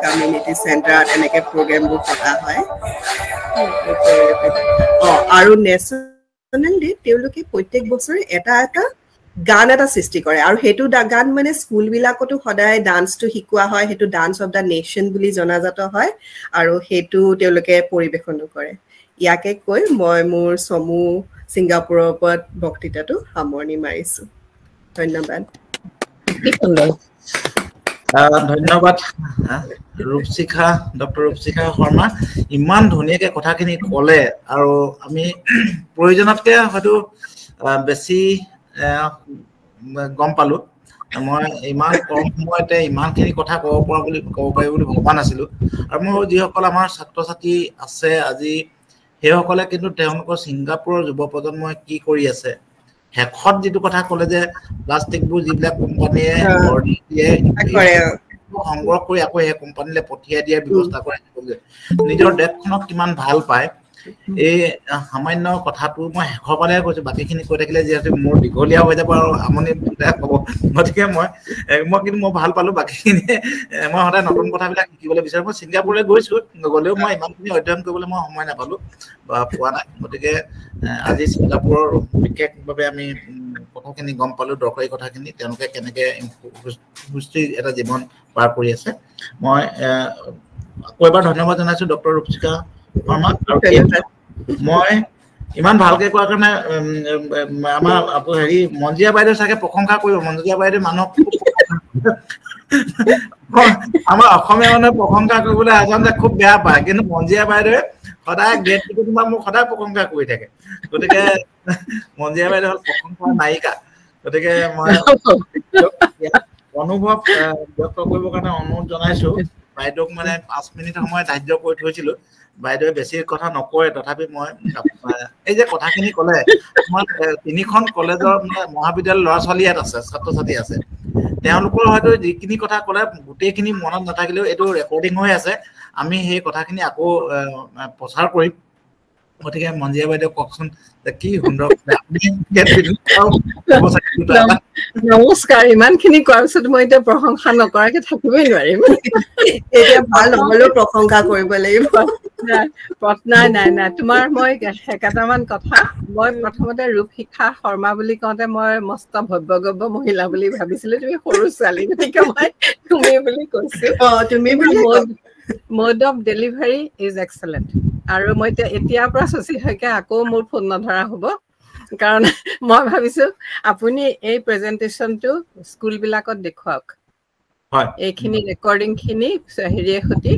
Community চেণ্টাৰত এনেকৈ প্ৰগ্ৰেমবোৰ পতা হয় আৰু নেশ্যনেল ডে তেওঁলোকে প্ৰত্যেক বছৰে এটা গান এটা সৃষ্টি কৰে আৰু সেইটো গান মানে স্কুলবিলাকতো সদায় ডান্সটো শিকোৱা হয় সেইটো ডান্স অফ দ্য নেশ্যন বুলি জনাজাত হয় আৰু সেইটো তেওঁলোকে পৰিৱেশনো কৰে ইয়াকে কৈ মই মোৰ চমু ছিংগাপুৰৰ ওপৰত বক্তৃতাটো সামৰণি মাৰিছো ধন্যবাদ ধন্যবাদ ৰূপশিখা ডক্টৰ ৰূপশিখা শৰ্মা ইমান ধুনীয়াকৈ কথাখিনি ক'লে আৰু আমি প্ৰয়োজনতকৈ হয়তো বেছি গম পালো মই ইমান কম সময়তে ইমানখিনি কথা ক'ব পাৰি বুলি ভবা নাছিলোঁ আৰু মোৰ যিসকল আমাৰ ছাত্ৰ ছাত্ৰী আছে আজি সেইসকলে কিন্তু তেওঁলোকৰ ছিংগাপুৰৰ যুৱ প্ৰজন্মই কি কৰি আছে শেষত যিটো কথা ক'লে যে প্লাষ্টিকবোৰ যিবিলাক কোম্পানীয়ে অৰ্ডাৰ দিয়ে সংগ্ৰহ কৰি আকৌ সেই কোম্পানীলৈ পঠিয়াই দিয়াৰ ব্যৱস্থা কৰে নিজৰ দেশখনক কিমান ভাল পায় এই সামান্য কথাটো মই শেষৰ ফালে কৈছোঁ বাকীখিনি কৈ থাকিলে যিহেতু মোৰ দীঘলীয়া হৈ যাব আৰু আমনি হ'ব গতিকে মই কিন্তু মই ভাল পালোঁ বাকীখিনি মই সদায় নতুন কথাবিলাক শিকিবলৈ বিচাৰোঁ মই ছিংগাপুৰলৈ গৈছোঁ গ'লেও মই ইমানখিনি অধ্যয়ন কৰিবলৈ মই সময় নাপালোঁ বা পোৱা নাই গতিকে আজি ছিংগাপুৰৰ বিশেষভাৱে আমি কথাখিনি গম পালোঁ দৰকাৰী কথাখিনি তেওঁলোকে কেনেকৈ সুস্থিৰ এটা জীৱন পাৰ কৰি আছে মই আকৌ এবাৰ ধন্যবাদ জনাইছোঁ ডক্টৰ ৰূপশিখা শৰ্মাক আৰু মই ইমান ভালকৈ কোৱাৰ কাৰণে আমাৰ হেৰি মঞ্জিয়া বাইদেউ চাগে প্ৰশংসা কৰিব মঞ্জিয়া বাইদেউ মানুহক আমাৰ অসমীয়া মানুহে প্ৰশংসা কৰিবলৈ আচলতে খুব বেয়া পায় কিন্তু মঞ্জিয়া বাইদেৱে সদায় গেট তোমাক মোক সদায় প্ৰশংসা কৰি থাকে গতিকে মঞ্জিয়া বাইদেউ হ'ল প্ৰশংসাৰ নায়িকা গতিকে মই অনুভৱ ব্যক্ত কৰিবৰ কাৰণে অনুৰোধ জনাইছোঁ বাইদেউক মানে 5 মিনিট সময় ধাৰ্য কৰি থৈছিলোঁ বাইদেৱে বেছি কথা নকয় তথাপি মই এই যে কথাখিনি ক'লে আমাৰ 3খন কলেজৰ মানে মহাবিদ্যালয়ৰ ল'ৰা ছোৱালী ইয়াত আছে ছাত্ৰ ছাত্ৰী আছে তেওঁলোকৰ হয়তো যিখিনি কথা ক'লে গোটেইখিনি মনত নাথাকিলেও এইটো ৰেকৰ্ডিং হৈ আছে আমি সেই কথাখিনি আকৌ প্ৰচাৰ কৰিম গতিকে মঞ্জিয়া বাইদেউ কওকচোন কি সুন্দৰ নমস্কাৰ ইমানখিনি কোৱাৰ পিছত মই এতিয়া প্ৰশংসা নকৰাকে থাকিবই নোৱাৰিম এতিয়া ভাল নহ'লেও প্ৰশংসা কৰিব লাগিব নাই তোমাৰ মই কেইটামান কথা মই প্ৰথমতে ৰূপশিখা শৰ্মা বুলি কওঁতে মই মস্ত ভব্যগব্য মহিলা বুলি ভাবিছিলো তুমি সৰু ছোৱালী গতিকে মই তুমি বুলি কৈছো mode of delivery is excellent আৰু মই এতিয়াৰ পৰা শশী শইকীয়া আকৌ মোৰ ফোন নধৰা হ'ব কাৰণ মই ভাবিছো আপুনি এই প্ৰেজেন্টেশনটো স্কুলবিলাকত দেখুৱাওক এইখিনি ৰেকৰ্ডিংখিনি হেৰিয়ে সতি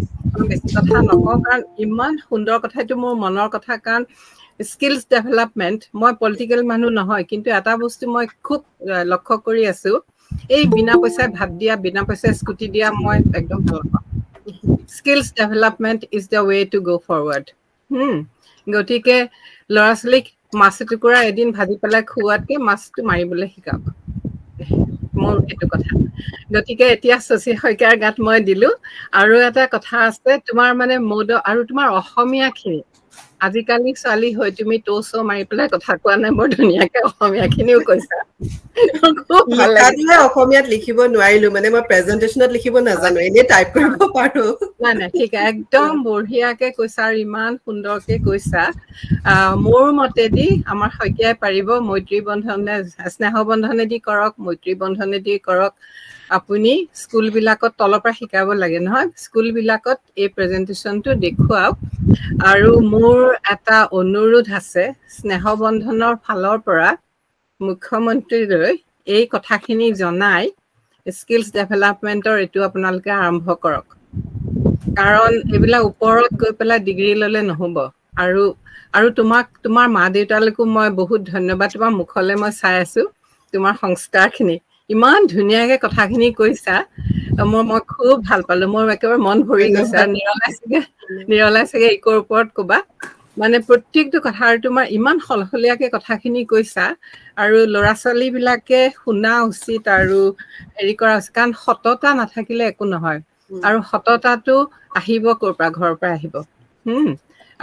বেছি কথা নকওঁ কাৰণ ইমান সুন্দৰ কথা এইটো মোৰ মনৰ কথা কাৰণ স্কিলছ ডেভেলপমেণ্ট মই পলিটিকেল মানুহ নহয় কিন্তু এটা বস্তু মই খুব লক্ষ্য কৰি আছো এই বিনা পইচাই ভাত দিয়া বিনা পইচাই স্কুটি দিয়া মই একদম ভাল পাওঁ skills development is the way to go' forward গতিকে ল'ৰা ছোৱালীক মাছ এটুকুৰা এদিন ভাজি পেলাই খুওৱাতকৈ মাছটো মাৰিবলৈ শিকাওক মোৰ এইটো কথা গতিকে এতিয়া শশী শইকীয়াৰ গাত মই দিলোঁ আৰু এটা কথা আছে তোমাৰ মানে আৰু তোমাৰ অসমীয়াখিনি আজিকালি ছোৱালী হৈ তুমি ট'চ মাৰি পেলাই কথা কোৱা নাই বৰ ধুনীয়াকৈ অসমীয়াখিনিও কৈছা অসমীয়াত লিখিব নোৱাৰিলো মানে মই প্ৰেজেন্টেশনত লিখিব নাজানো এনেই টাইপ কৰিব পাৰো নাই ঠিক একদম বঢ়িয়াকে কৈছা আৰু ইমান সুন্দৰকে কৈছা মোৰ মতেদি আমাৰ শইকীয়াই পাৰিব মৈত্ৰী বন্ধনে স্নেহ বন্ধনেদি কৰক মৈত্ৰী বন্ধনেদি কৰক আপুনি স্কুলবিলাকত তলৰ পৰা শিকাব লাগে নহয় স্কুলবিলাকত এই প্ৰেজেন্টেশনটো দেখুৱাওক আৰু মোৰ এটা অনুৰোধ আছে স্নেহ বন্ধনৰ ফালৰ পৰা মুখ্যমন্ত্ৰীলৈ এই কথাখিনি জনাই স্কিলছ ডেভেলপমেণ্টৰ এইটো আপোনালোকে আৰম্ভ কৰক কাৰণ এইবিলাক ওপৰত গৈ পেলাই ডিগ্ৰী ল'লে নহ'ব আৰু তোমাৰ মা দেউতালৈকো মই বহুত ধন্যবাদ তোমাৰ মুখলৈ মই চাই আছো তোমাৰ সংস্কাৰখিনি ইমান ধুনীয়াকে কথাখিনি কৈছা মই খুব ভাল পালো মোৰ একেবাৰে মন ভৰি গৈছে আৰু নিৰলাই চাগে ইকৰ ওপৰত ক'বা মানে প্ৰত্যেকটো কথা আৰু তোমাৰ ইমান সলসলীয়াকে কথাখিনি কৈছা আৰু ল'ৰা ছোৱালীবিলাকে শুনা উচিত আৰু হেৰি কৰা উচিত কাৰণ সততা নাথাকিলে একো নহয় আৰু সততাটো আহিব ক'ৰ পৰা ঘৰৰ পৰা আহিব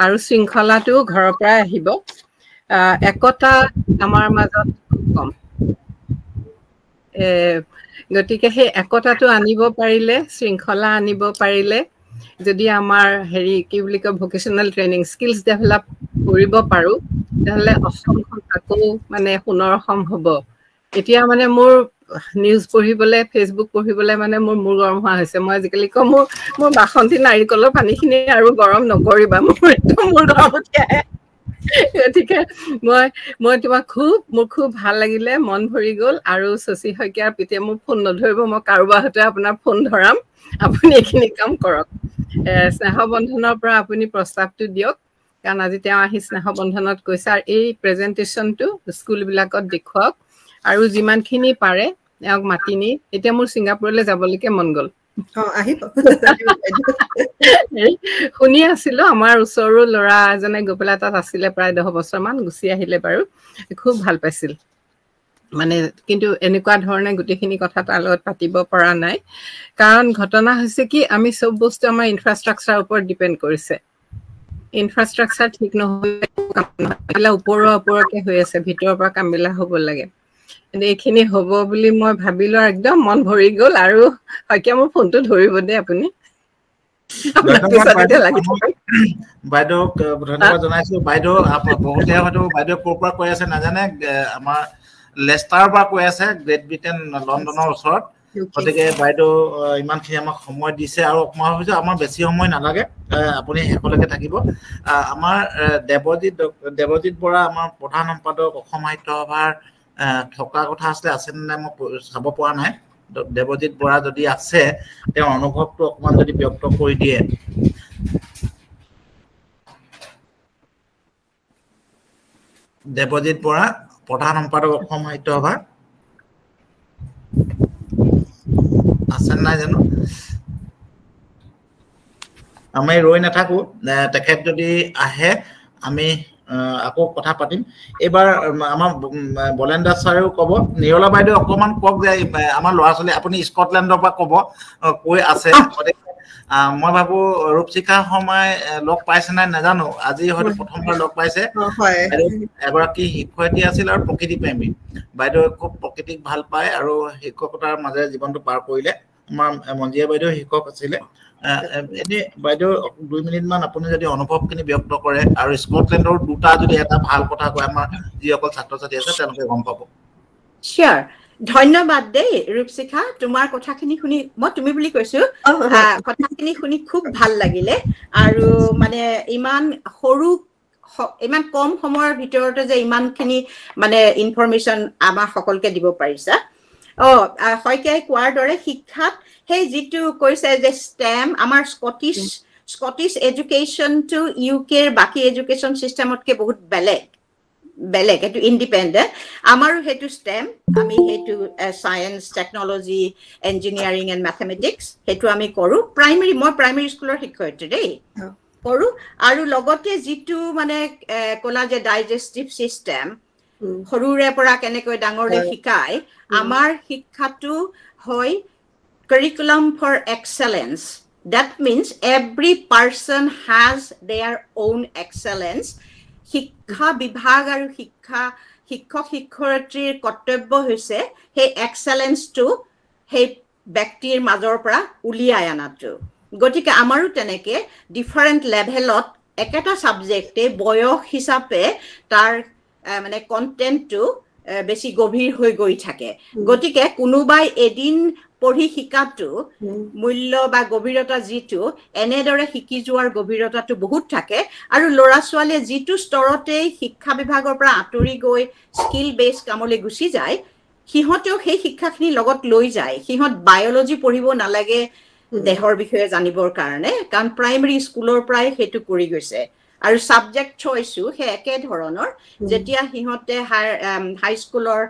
আৰু শৃংখলাটো ঘৰৰ পৰাই আহিব একতা আমাৰ মাজত কম গতিকে সেই একতাটো আনিব পাৰিলে, শৃংখলা আনিব পাৰিলে, যদি আমাৰ হেৰি কি বুলি কয় ভকেশ্যনেল ট্ৰেইনিং স্কিলছ ডেভেলপ কৰিব পাৰোঁ, তেতিয়াহ'লে অসমখন আকৌ মানে সোণৰ অসম হ'ব। এতিয়া মানে মোৰ নিউজ পঢ়িবলৈ, ফেচবুক পঢ়িবলৈ মানে মোৰ মূৰ গৰম হোৱা হৈছে। মই আজিকালি কওঁ মোৰ বাসন্তী নাৰিকলৰ পানীখিনি আৰু গৰম নকৰিবা, মোৰ একদম মূৰ গৰম উঠি আহে। গতিকে মই তোমাক মোৰ খুব ভাল লাগিলে, মন ভৰি গ'ল। আৰু শশী শইকীয়াৰ পিতে মোৰ ফোন নধৰিব, মই কাৰোবাৰ সৈতে আপোনাৰ ফোন ধৰাম, আপুনি এইখিনি কাম কৰক। স্নেহ বন্ধনৰ পৰা আপুনি প্ৰস্তাৱটো দিয়ক, কাৰণ আজি তেওঁ আহি স্নেহ বন্ধনত কৈছে। আৰু এই প্ৰেজেণ্টেশ্যনটো স্কুলবিলাকত দেখুৱাওক, আৰু যিমানখিনি পাৰে তেওঁক মাতি নি। এতিয়া মোৰ ছিংগাপুৰলৈ যাবলৈকে মন গ'ল। শুনি আছিলো, আমাৰ ওচৰৰো ল'ৰা এজনে গৈ পেলাই তাত আছিলে প্ৰায় 10 বছৰমান, গুচি আহিলে বাৰু, খুব ভাল পাইছিল মানে। কিন্তু এনেকুৱা ধৰণে গোটেইখিনি কথা তাৰ লগত পাতিব পৰা নাই, কাৰণ ঘটনা হৈছে কি, আমি চব বস্তু আমাৰ ইনফ্ৰাষ্ট্ৰাকচাৰৰ ওপৰত ডিপেণ্ড কৰিছে। ইনফ্ৰাষ্ট্ৰাকচাৰ ঠিক নহ'লে ওপৰতে হৈ আছে, ভিতৰৰ পৰা কামবিলাক হ'ব লাগে। কিন্তু এইখিনি হ'ব বুলি মই ভাবিলো, আৰু একদম মন ভৰি গ'ল। আৰু শইকীয়া মোৰ ফোনটো ধৰিব দেই আপুনি। বাইদেউক ধন্যবাদ জনাইছো। বাইদেউ বহুতে হয়তো বাইদেউ ক'ৰ পৰা কৈ আছে নাজানে, আমাৰ লেষ্টাৰৰ পৰা কৈ আছে, গ্ৰেট ব্ৰিটেইন লণ্ডনৰ ওচৰত। গতিকে বাইদেউ ইমানখিনি আমাক সময় দিছে, আৰু মই ভাবিছো আমাৰ বেছি সময় নালাগে, আপুনি শেষলৈকে থাকিব। আমাৰ দেৱজিৎ বৰা, আমাৰ প্ৰধান সম্পাদক অসম সাহিত্য সভাৰ, থকা কথা আছে নে নাই মই চাব পৰা নাই। দেৱজিৎ বৰা যদি আছে, তেওঁৰ অনুভৱটো অকমান যদি ব্যক্ত কৰি দিয়ে। দেৱজিৎ বৰা, প্ৰধান সম্পাদক অসম সাহিত্য সভা, আছে নাই জানো? আমি ৰৈ নাথাকো, তেখেত যদি আহে আমি আকৌ কথা পাতিম। এইবাৰ আমাৰ বলেন দাস ছাৰেও ক'ব, নিৰলা বাইদেউ অকমান কওক যে আমাৰ ল'ৰা ছোৱালী, আপুনি স্কটলেণ্ডৰ পৰা কৈ আছে। মই ভাবো ৰূপশিখা শৰ্মাই লগ পাইছে নাই নাজানো, আজি হয়তো প্ৰথমবাৰ লগ পাইছে। এগৰাকী শিক্ষয়িত্ৰী আছিল আৰু প্ৰকৃতি প্ৰেমী। বাইদেৱে খুব প্ৰকৃতিক ভাল পায় আৰু শিক্ষকতাৰ মাজেৰে জীৱনটো পাৰ কৰিলে। আমাৰ মঞ্জিয়া বাইদেউ শিক্ষক আছিলে। এনে বাইদেউ 2 মিনিট মান আপুনি যদি অনুভৱখিনি ব্যক্ত কৰে, আৰু স্কটলেণ্ডৰ দুটা যদি এটা ভাল কথা কয়, আমাৰ যিসকল ছাত্ৰ ছাত্ৰী আছে তেওঁলোকে গম পাব। চিয়ৰ, ধন্যবাদ দেই ৰূপশিখা, তোমাৰ কথাখিনি শুনি, মই তুমি বুলি কৈছো, কথাখিনি শুনি খুব ভাল লাগিলে। আৰু মানে ইমান কম সময়ৰ ভিতৰতে যে ইমানখিনি মানে ইনফৰমেশ্যন আমাৰ সকলোকে দিব পাৰিছা। শইকীয়াই কোৱাৰ দৰে শিক্ষাত সেই যিটো কৈছে যে ষ্টেম, আমাৰ স্কটিছ এডুকেশ্যনটো ইউকেৰ বাকী এডুকেশ্যন চিষ্টেমতকৈ বহুত বেলেগ, সেইটো ইণ্ডিপেণ্ডেণ্ট। আমাৰো সেইটো ষ্টেম, আমি সেইটো science, technology, engineering and mathematics সেইটো আমি কৰোঁ। মই প্ৰাইমেৰী স্কুলৰ শিক্ষয়িত্ৰী দেই, কৰোঁ। আৰু লগতে যিটো মানে ক'লা যে ডাইজেষ্টিভ চিষ্টেম, সৰুৰে পৰা কেনেকৈ ডাঙৰলৈ শিকায়, আমাৰ শিক্ষাটো হয় curriculum for excellence. That means every person has their own excellence. শিক্ষা বিভাগ আৰু শিক্ষক শিক্ষয়িত্ৰীৰ কৰ্তব্য হৈছে সেই এক্সেলেঞ্চটো সেই ব্যক্তিৰ মাজৰ পৰা উলিয়াই অনাটো। গতিকে আমাৰো তেনেকে ডিফাৰেণ্ট লেভেলত একেটা ছাবজেক্টে বয়স হিচাপে তাৰ মানে কণ্টেণ্টটো বেছি গভীৰ হৈ গৈ থাকে। গতিকে কোনোবাই এদিন পঢ়ি শিকাটো মূল্য বা গভীৰতা যিটো, এনেদৰে শিকি যোৱাৰ গভীৰতাটো বহুত থাকে। আৰু ল'ৰা ছোৱালীয়ে যিটো স্তৰতেই শিক্ষা বিভাগৰ পৰা আঁতৰি গৈ স্কিল বেছ কামলৈ গুচি যায়, সিহঁতেও সেই শিক্ষাখিনি লগত লৈ যায়। সিহঁত বায়'লজি পঢ়িব নালাগে দেহৰ বিষয়ে জানিবৰ কাৰণে, কাৰণ প্ৰাইমেৰী স্কুলৰ পৰাই সেইটো কৰি গৈছে। আৰু ছাবজেক্ট চইচো সেই একে ধৰণৰ। যেতিয়া সিহঁতে হাইস্কুলৰ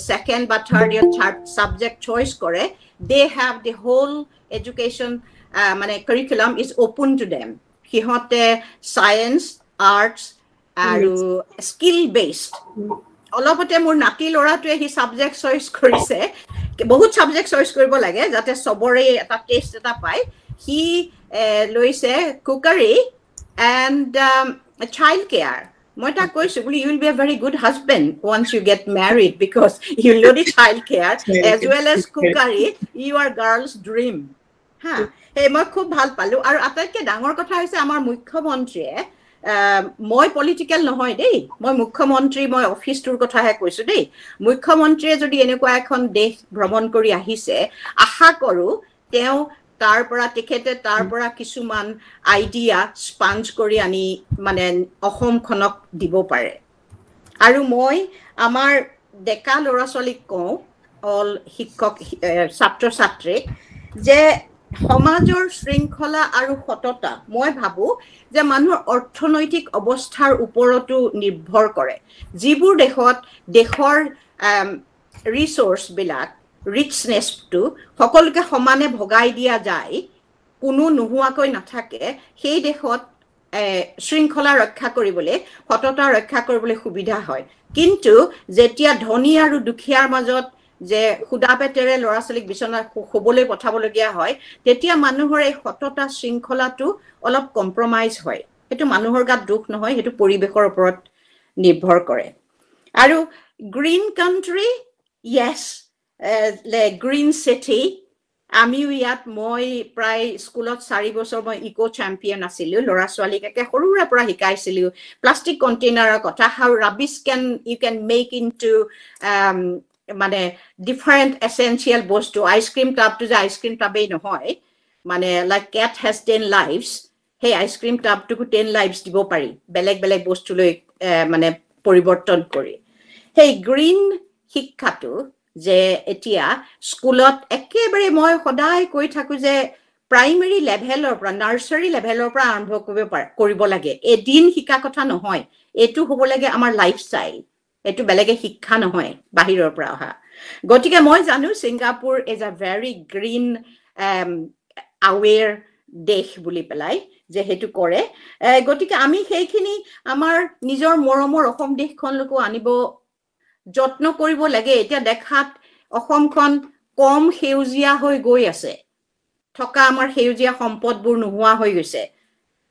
2nd বা 3rd ইয়াৰ ছাবজেক্ট চইচ কৰে, they have the whole education মানে curriculum is open to them. সিহঁতে চায়েন্স, আৰ্টছ আৰু স্কিল বেছড। অলপতে মোৰ নাতি ল'ৰাটোৱে সি ছাবজেক্ট চইচ কৰিছে, বহুত ছাবজেক্ট চইচ কৰিব লাগে যাতে চবৰে এটা টেষ্ট এটা পায়। সি লৈছে কুকাৰী এণ্ড চাইল্ড কেয়াৰ, মই তাক কৈছো বুলি you will be a very good husband once you get married because you know the child care as well as cookery you are girl's dream ha hey মই খুব ভাল পালো আৰু আটাইতকৈ ডাঙৰ কথা হৈছে আমাৰ মুখ্যমন্ত্ৰীয়ে মই পলিটিক্যাল নহয় দেই মই মুখ্যমন্ত্ৰী মই অফিচটোৰ কথাহে কৈছো দেই মুখ্যমন্ত্ৰীয়ে যদি এনেকুৱা এখন দেশ ভ্ৰমণ কৰি আহিছে আশা কৰো তেওঁ তাৰ পৰা কিছুমান আইডিয়া স্পঞ্জ কৰি আনি মানে অসমখনক দিব পাৰে আৰু মই আমাৰ ডেকা ল'ৰা ছোৱালীক কওঁ অল শিক্ষক ছাত্ৰ ছাত্ৰীক যে সমাজৰ শৃংখলা আৰু সততা মই ভাবো যে মানুহৰ অৰ্থনৈতিক অৱস্থাৰ ওপৰতো নিৰ্ভৰ কৰে যিবোৰ দেশৰ ৰিসোৰ্স বিলাক ৰিচনেছটো সকলোকে সমানে ভগাই দিয়া যায় কোনো নোহোৱাকৈ নাথাকে সেই দেশত শৃংখলা ৰক্ষা কৰিবলৈ সততা ৰক্ষা কৰিবলৈ সুবিধা হয় কিন্তু যেতিয়া ধনী আৰু দুখীয়াৰ মাজত যে খুদা পেটেৰে ল'ৰা ছোৱালীক বিচনা শুবলৈ পঠাবলগীয়া হয় তেতিয়া মানুহৰ এই সততা শৃংখলাটো অলপ কম্প্ৰমাইজ হয় সেইটো মানুহৰ গাত দুখ নহয় সেইটো পৰিবেশৰ ওপৰত নিৰ্ভৰ কৰে আৰু গ্ৰীণ কান্ট্ৰি yes গ্ৰীণ সিটি আমিও ইয়াত মই প্ৰায় স্কুলত 4 বছৰ মই ইকো চেম্পিয়ন আছিলো ল'ৰা ছোৱালীক একে সৰুৰে পৰা শিকাইছিলো প্লাষ্টিক কণ্টেইনাৰৰ কথা how rubbish you can make into মানে ডিফারেন্ট এসেনশিয়াল বস্তু আইসক্রিম টাবটো যে আইসক্রিম টাবেই নহয় মানে লাইক ক্যাট হ্যাজ 10 লাইভস হে আইসক্রিম টাবটোকো 10 লাইভস দিব পাৰি বেলেগ বেলেগ বস্তু লৈ মানে পৰিৱৰ্তন কৰি হে গ্ৰীণ শিক্ষাটো যে এতিয়া স্কুলত একেবাৰে মই সদায় কৈ থাকো যে প্ৰাইমাৰী লেভেলৰ পৰা নাৰ্সাৰী লেভেলৰ পৰা আৰম্ভ কৰিব লাগে এদিন শিকা কথা নহয় এটো হ'ব লাগে আমাৰ লাইফষ্টাইল এটো বেলেগে শিক্ষা নহয় বাহিৰৰ পৰা অহা গতিকে মই জানো Singapore is a very green আৱেৰ দেশ বুলি পেলাই যে হেতু কৰে গতিকে আমি সেইখিনি আমাৰ নিজৰ মৰমৰ অসম দেশখনলৈকো আনিব যত্ন কৰিব লাগে এতিয়া দেখাত অসমখন কম সেউজীয়া হৈ গৈ আছে থকা আমাৰ সেউজীয়া সম্পদবোৰ নোহোৱা হৈ গৈছে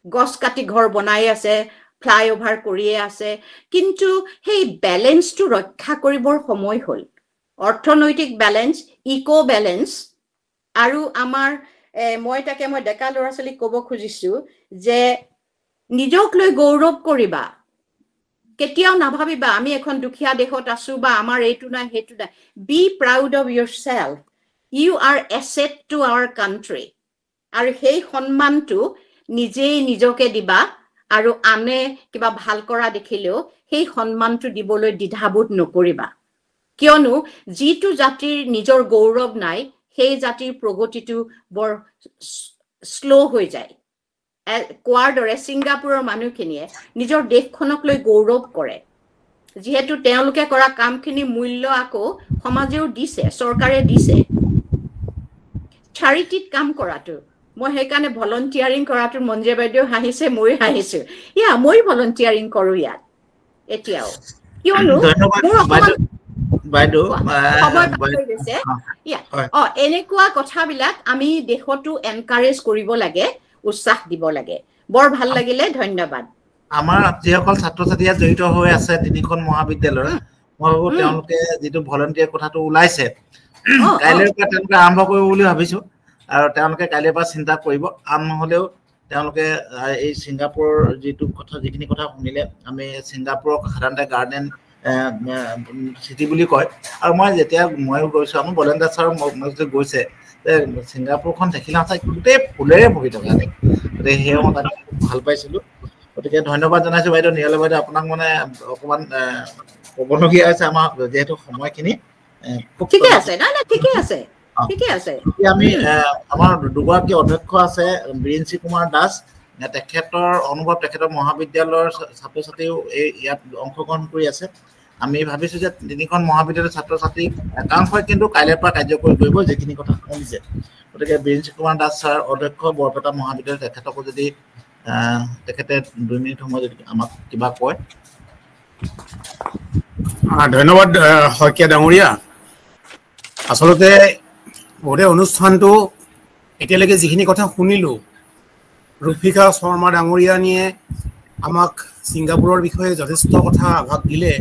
গছ কাটি ঘৰ বনাই আছে ফ্লাইওভাৰ কৰিয়ে আছে কিন্তু সেই ব্যালেন্সটো ৰক্ষা কৰিবৰ সময় হ'ল অৰ্থনৈতিক ব্যালেন্স ইকো ব্যালেন্স আৰু আমাৰ মই ডেকা ল'ৰা ছোৱালীক ক'ব খুজিছো যে নিজক লৈ গৌৰৱ কৰিবা কেতিয়াও নাভাবিবা আমি এখন দুখীয়া দেশত আছো বা আমাৰ এইটো নাই হেতু নাই be proud of yourself you are asset to our country আৰু সেই সন্মানটো নিজকে দিবা আৰু আনে কিবা ভাল কৰা দেখিলেও সেই সন্মানটো দিবলৈ দ্বিধাবোধ নকৰিবা কিয়নো যিটো জাতিৰ নিজৰ গৌৰৱ নাই সেই জাতিৰ প্ৰগতিটো বৰ স্লো হৈ যায় কোৱাৰ দৰে সিঙ্গাপুৰৰ মানুহখিনিয়ে নিজৰ দেশখনক লৈ গৌৰৱ কৰে যেহেতু তেওঁলোকে কৰা কামখিনি মূল্য আকৌ সমাজেও দিছে চৰকাৰে দিছে চ্যাৰিটিত কাম কৰাটো মই হেকানে ভলান্টিয়াৰিং কৰাটো মঞ্জে বাইদেউ হাঁহিছে মই হাঁহিছো মই ভলান্টিয়াৰিং কৰো ইয়াত এতিয়াও কিয়নো বাইদেউ এনেকুৱা কথাবিলাক আমি দেশতো এনকাৰেজ কৰিব লাগে উৎসাহ দিব লাগে বৰ ভাল লাগিলে ধন্যবাদ আমাৰ যিসকল ছাত্ৰ ছাত্ৰী জড়িত হৈ আছে তিনিখন মহাবিদ্যালয়ৰ মই ভাবো তেওঁলোকে যেটো ভলান্টিয়াৰ কথাটো ওলাইছে কাইলৈৰ পৰা তেওঁলোকে আৰম্ভ কৰিব বুলি ভাবিছো আৰু তেওঁলোকে কাইলৈৰ পৰা চিন্তা কৰিব আম নহলেও তেওঁলোকে এই সিঙ্গাপুৰৰ যেটো কথা যিখিনি কথা শুনিলে আমি সিঙ্গাপুৰক সাধাৰণতে গাৰ্ডেন সিটি বুলি কয় আৰু মই যেতিয়া ময়ো গৈছো আমি বলেণ্ডাৰ ছাৰ মই গৈছে সিঙ্গাপুৰখন দেখিলা চাই গোটেই ফুলেৰে ভৰি থকা গতিকে সেই মই ভাল পাইছিলো গতিকে ধন্যবাদ জনাইছো বাইদেউ নিয়ালে বাইদেউ আপোনাক মানে অকমান ক'বলগীয়া আছে আমাৰ যেহেতু সময়খিনি ঠিকে আছে না ঠিকে আছে আমি আমাৰ দুগৰাকী অধ্যক্ষ আছে বীৰেন্দ্ৰ কুমাৰ দাস তেখেতৰ অনুভৱ তেখেতৰ মহাবিদ্যালয়ৰ ছাত্ৰ ছাত্ৰীও ইয়াত অংশগ্ৰহণ কৰি আছে আমি ভাবিছো যে তিনিখন মহাবিদ্যালয়ৰ ছাত্ৰ ছাত্ৰী একাংশই কিন্তু কাইলৈৰ পৰা কাৰ্যকৰী কৰিব যিখিনি কথা শুনিছে গতিকে বীৰেন্দ্ৰ কুমাৰ দাস ছাৰ অধ্যক্ষ বৰপেটা মহাবিদ্যালয় তেখেতকো যদি তেখেতে 2 মিনিট সময় যদি আমাক কিবা কয় ধন্যবাদ শইকীয়া ডাঙৰীয়া আসলতে গোটেই অনুষ্ঠানটো এতিয়ালৈকে যিখিনি কথা শুনিলো ৰুফিকা শৰ্মা ডাঙৰীয়ানীয়ে আমাক ছিংগাপুৰৰ বিষয়ে যথেষ্ট কথা আভাস দিলে।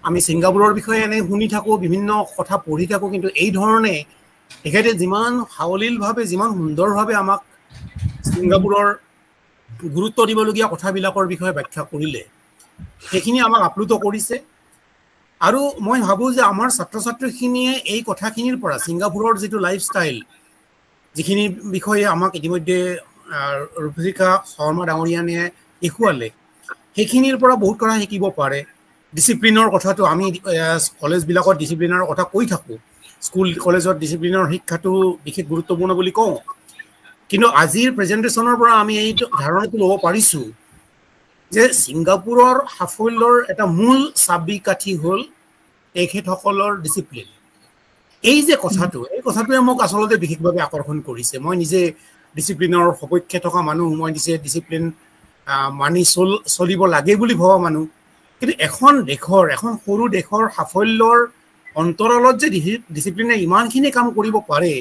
আমি ছিংগাপুৰৰ বিষয়ে এনে শুনি থাকোঁ, বিভিন্ন কথা পঢ়ি থাকোঁ, কিন্তু এই ধৰণে তেখেতে যিমান সাৱলীলভাৱে যিমান সুন্দৰভাৱে আমাক ছিংগাপুৰৰ গুৰুত্ব দিবলগীয়া কথাবিলাকৰ বিষয়ে ব্যাখ্যা কৰিলে সেইখিনি আমাক আপ্লুত কৰিছে। আৰু মই ভাবোঁ যে আমাৰ ছাত্ৰ ছাত্ৰীখিনিয়ে এই কথাখিনিৰ পৰা ছিংগাপুৰৰ যিটো লাইফষ্টাইল, যিখিনি বিষয়ে আমাক ইতিমধ্যে ৰূপজিকা শৰ্মা ডাঙৰীয়ানীয়ে দেখুৱালে, সেইখিনিৰ পৰা বহুত কথা শিকিব পাৰে। ডিচিপ্লিনৰ কথাটো আমি কলেজবিলাকত ডিচিপ্লিনৰ কথা কৈ থাকোঁ, স্কুল কলেজত ডিচিপ্লিনৰ শিক্ষাটো বিশেষ গুৰুত্বপূৰ্ণ বুলি কওঁ, কিন্তু আজিৰ প্ৰেজেণ্টেশ্যনৰ পৰা আমি এই ধাৰণাটো ল'ব পাৰিছোঁ যে ছিংগাপুৰৰ সাফল্যৰ এটা মূল চাবিকাঠি হ'ল তেখেতসকলৰ ডিচিপ্লিন। এই যে কথাটো, এই কথাটোৱে মোক আচলতে বিশেষভাৱে আকৰ্ষণ কৰিছে। মই নিজে ডিচিপ্লিনৰ সপক্ষে থকা মানুহ, মই নিজে ডিচিপ্লিন মানি চলিব লাগে বুলি ভবা মানুহ, কিন্তু এখন সৰু দেশৰ সাফল্যৰ অন্তৰালত যে ডিচিপ্লিনে ইমানখিনি কাম কৰিব পাৰে,